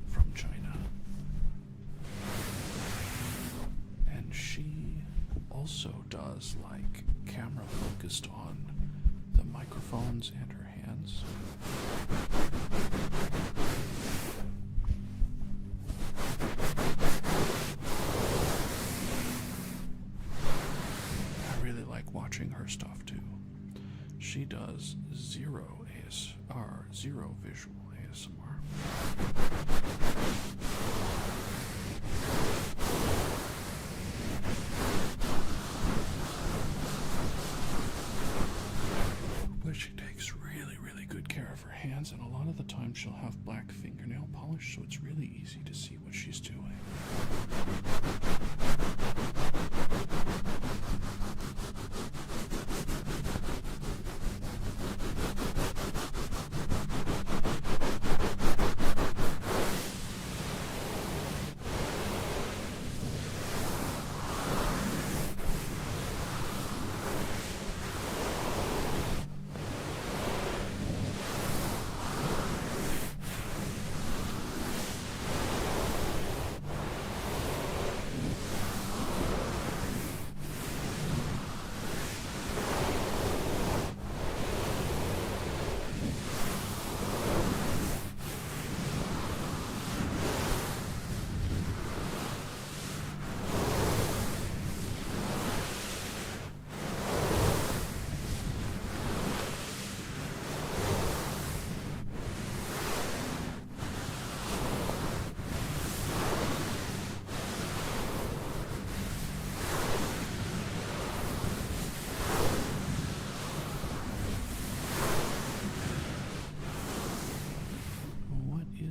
from China. And she also does like camera focused on the microphones and her hands. I really like watching her stuff too. She does zero visual ASMR. But she takes really, really good care of her hands, and a lot of the time she'll have black fingernail polish, so it's really easy to see what she's doing.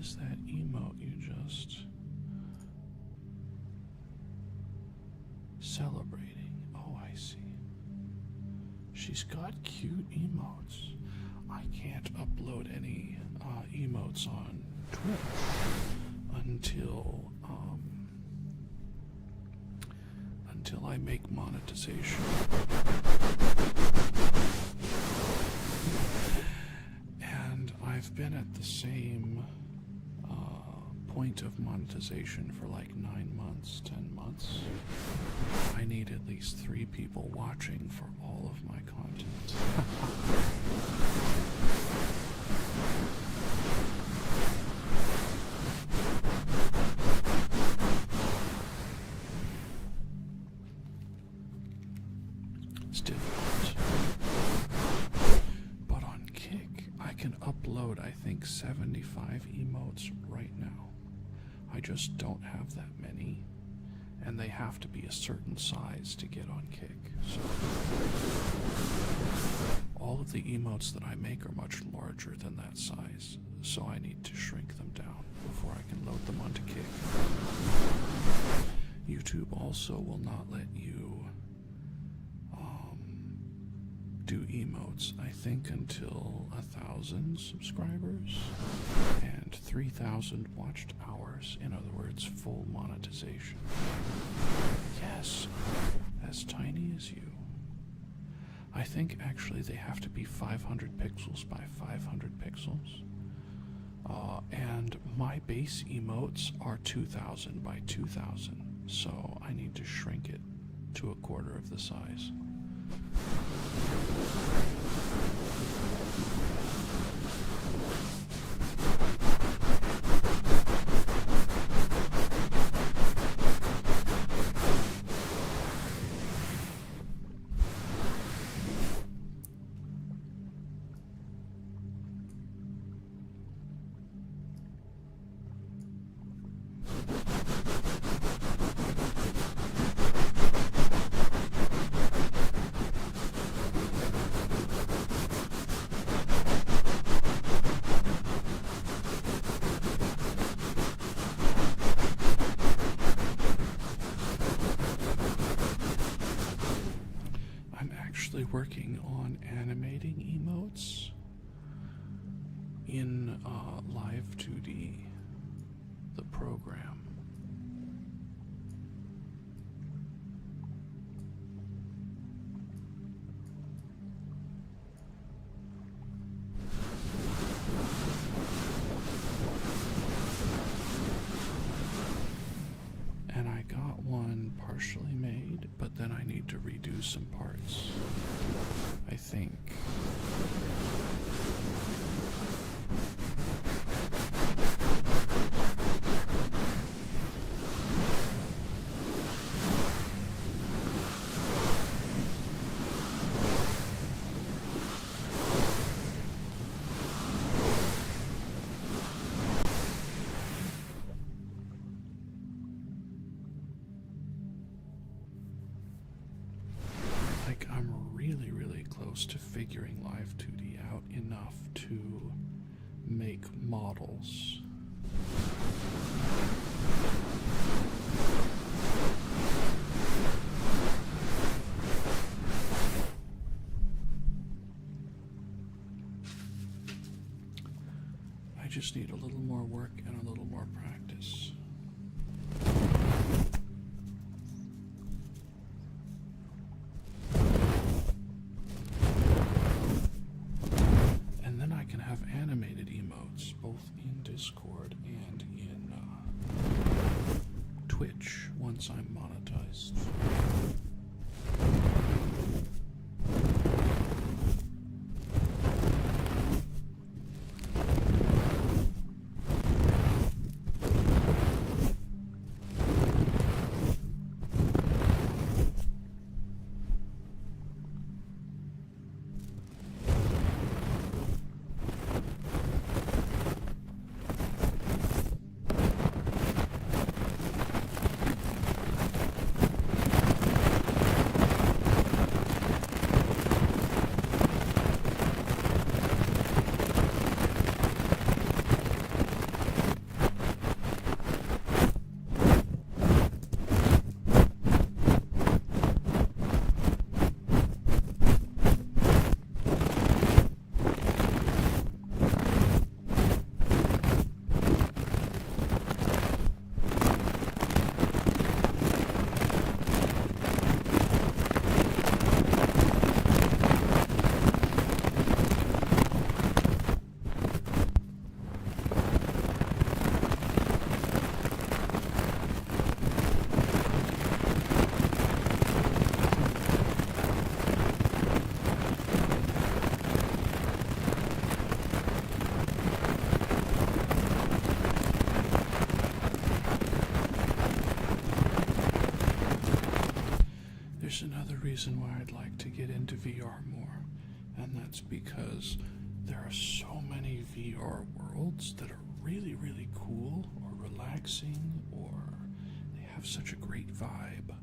Is that emote you just celebrating? Oh, I see. She's got cute emotes. I can't upload any emotes on Twitch until I make monetization. And I've been at the same point of monetization for like 9 months, 10 months. I need at least 3 people watching for all of my content. It's difficult. But on Kick, I can upload, I think, 75 emotes right now. I just don't have that many, and they have to be a certain size to get on Kick. So all of the emotes that I make are much larger than that size, so I need to shrink them down before I can load them onto Kick. YouTube also will not let you do emotes, I think, until 1,000 subscribers and 3,000 watched hours. In other words, full monetization. Yes, as tiny as you. I think actually they have to be 500 pixels by 500 pixels. And my base emotes are 2,000 by 2,000, so I need to shrink it to a quarter of the size. actually working on animating emotes in Live 2D, the program. And I got one partially made, but then I need to redo some parts, I think. Like, I'm really, really close to figuring Live 2D out enough to make models. I just need a little more work and a little more practice. And then I can have animated emotes both in Discord and in Twitch once I'm monetized. There's another reason why I'd like to get into VR more, and that's because there are so many VR worlds that are really, really cool or relaxing, or they have such a great vibe.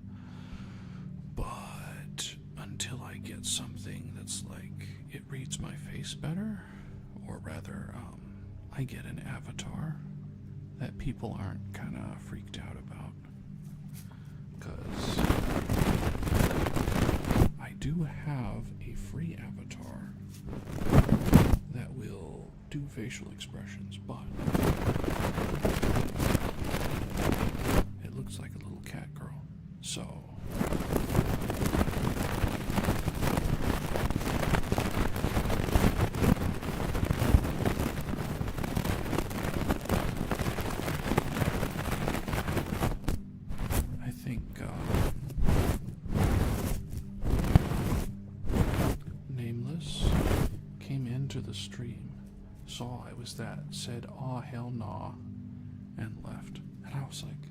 But until I get something that's like, it reads my face better, or rather, I get an avatar that people aren't kind of freaked out about. Because I do have a free avatar that will do facial expressions, but it looks like a little cat girl. So I think Nameless came into the stream, saw I was that, said, "Aw, hell nah," and left. And I was like,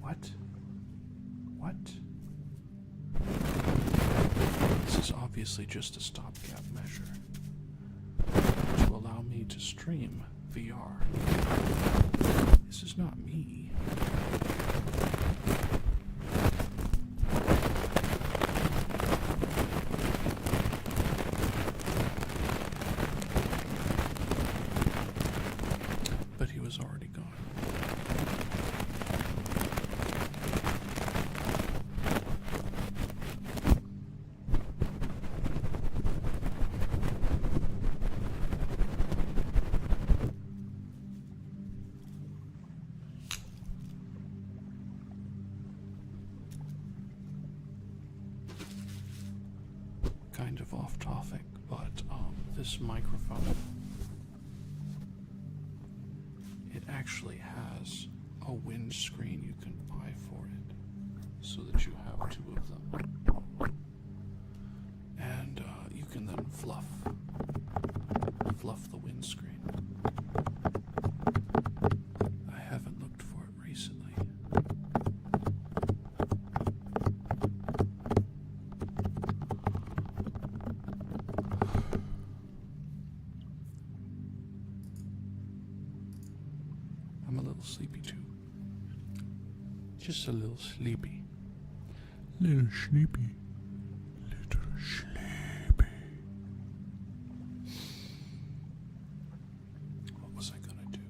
what? What? This is obviously just a stopgap measure to allow me to stream VR. This is not me. But he was already gone. of off topic, but this microphone, it actually has a windscreen you can buy for it, so that you have two of them. And you can then fluff the windscreen. I haven't looked for it recently. I'm a little sleepy too. Just a little sleepy. Little sleepy. Little sleepy. What was I gonna do?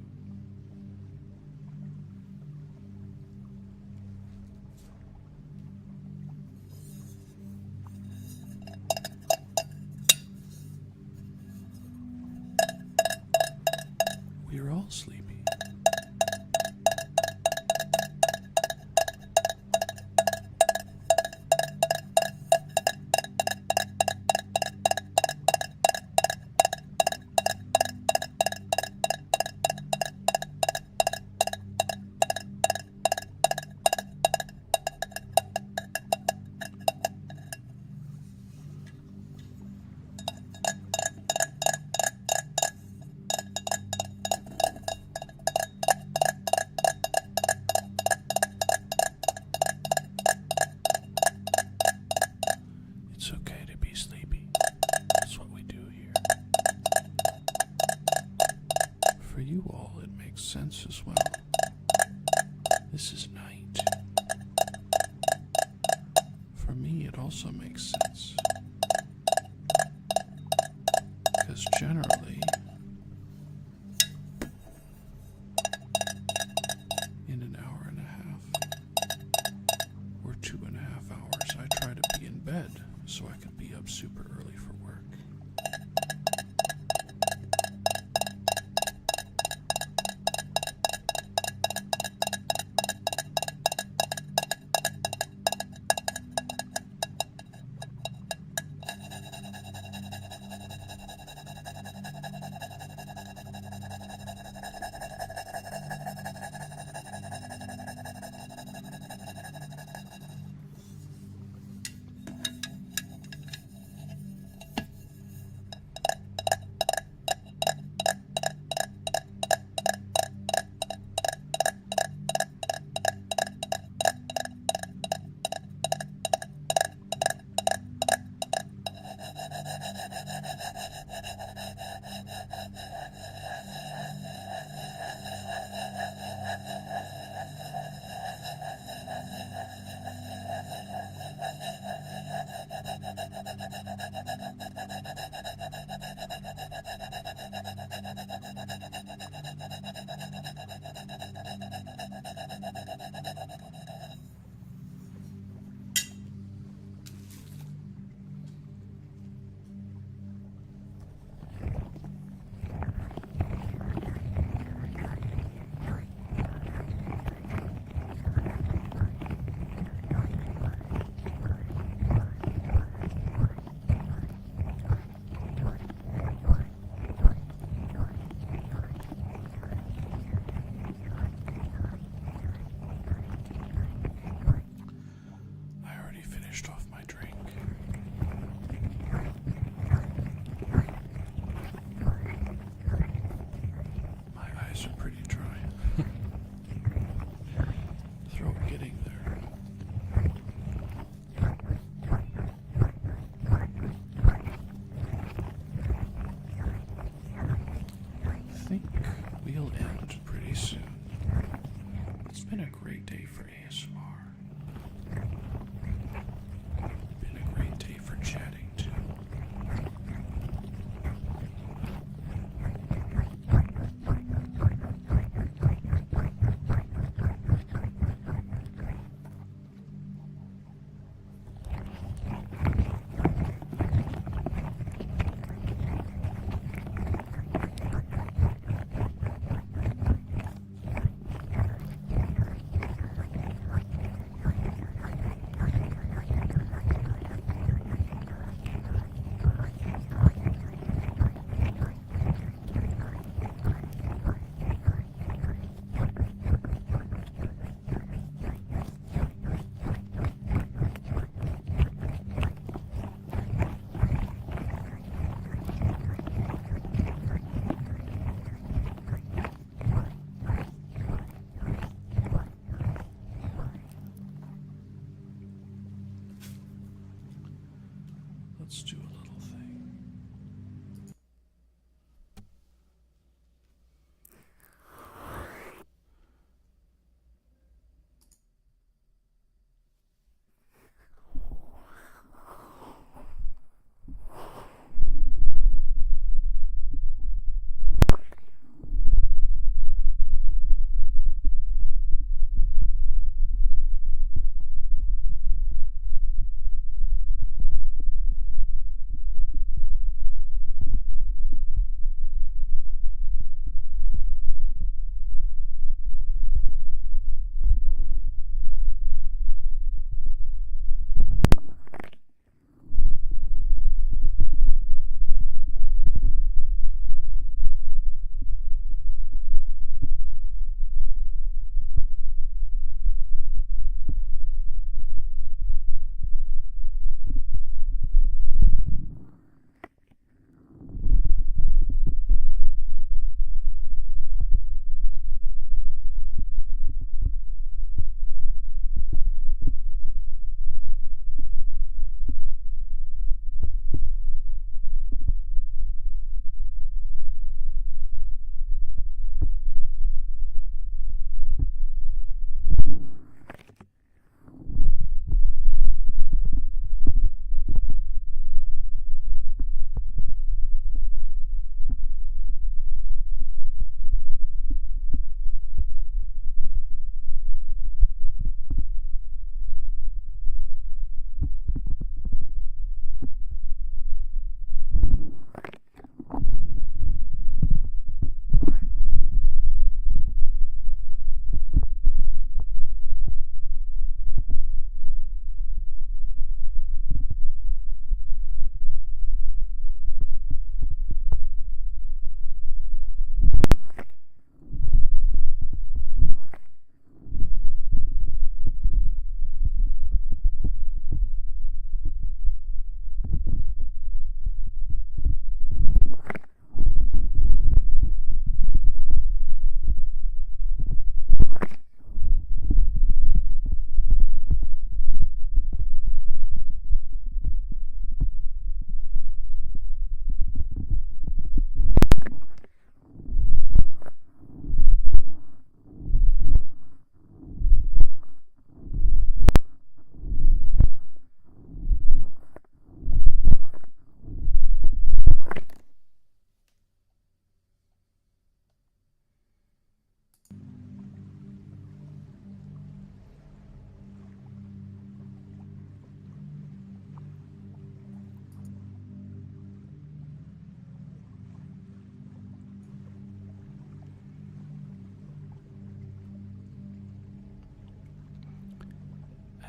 We're all sleepy. It's okay to be sleepy. That's what we do here. For you all, it makes sense as well. This is night. For me, it also makes sense. Because generally, in an hour and a half, or 2.5 hours, I try to be in bed so I could be up super early for work.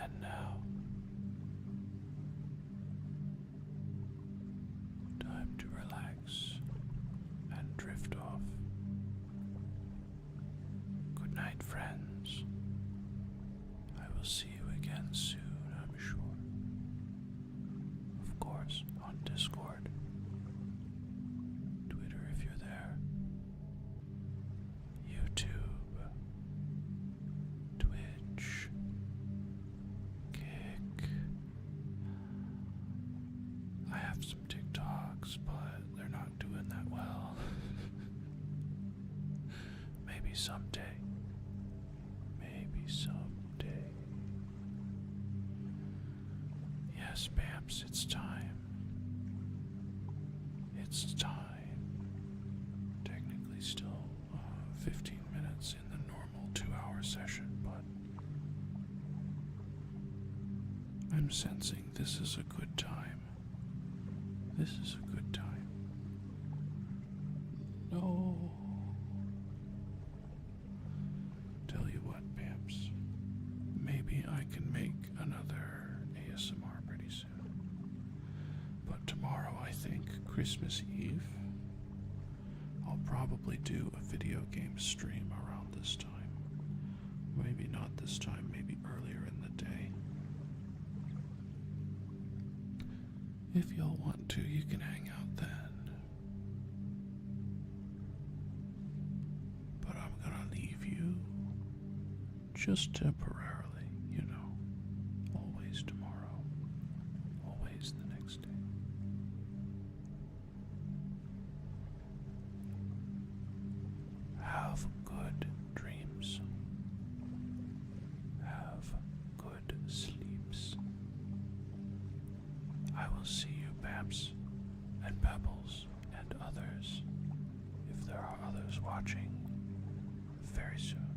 And now, time to relax and drift off. Good night, friends. I will see you again soon, I'm sure. Of course, on Discord, Twitter if you're there, YouTube, Twitch, Kick. I have some TikToks, but they're not doing that well. Maybe someday. Maybe someday. Yes, Bamps, it's time. It's time. Technically still 15 minutes in the normal 2-hour session, but I'm sensing this is a good time. This is a good time. No. Tell you what, Bamps. Maybe I can make another ASMR pretty soon. But tomorrow, I think, Christmas Eve, I'll probably do a video game stream around this time. Maybe not this time, maybe earlier in the day. If y'all want to, you can hang out then. But I'm gonna leave you just temporarily, you know. Always tomorrow, always the next day. Have good dreams. Have good sleeps. I will see you, Bamps, and Pebbles, and others, if there are others watching, very soon.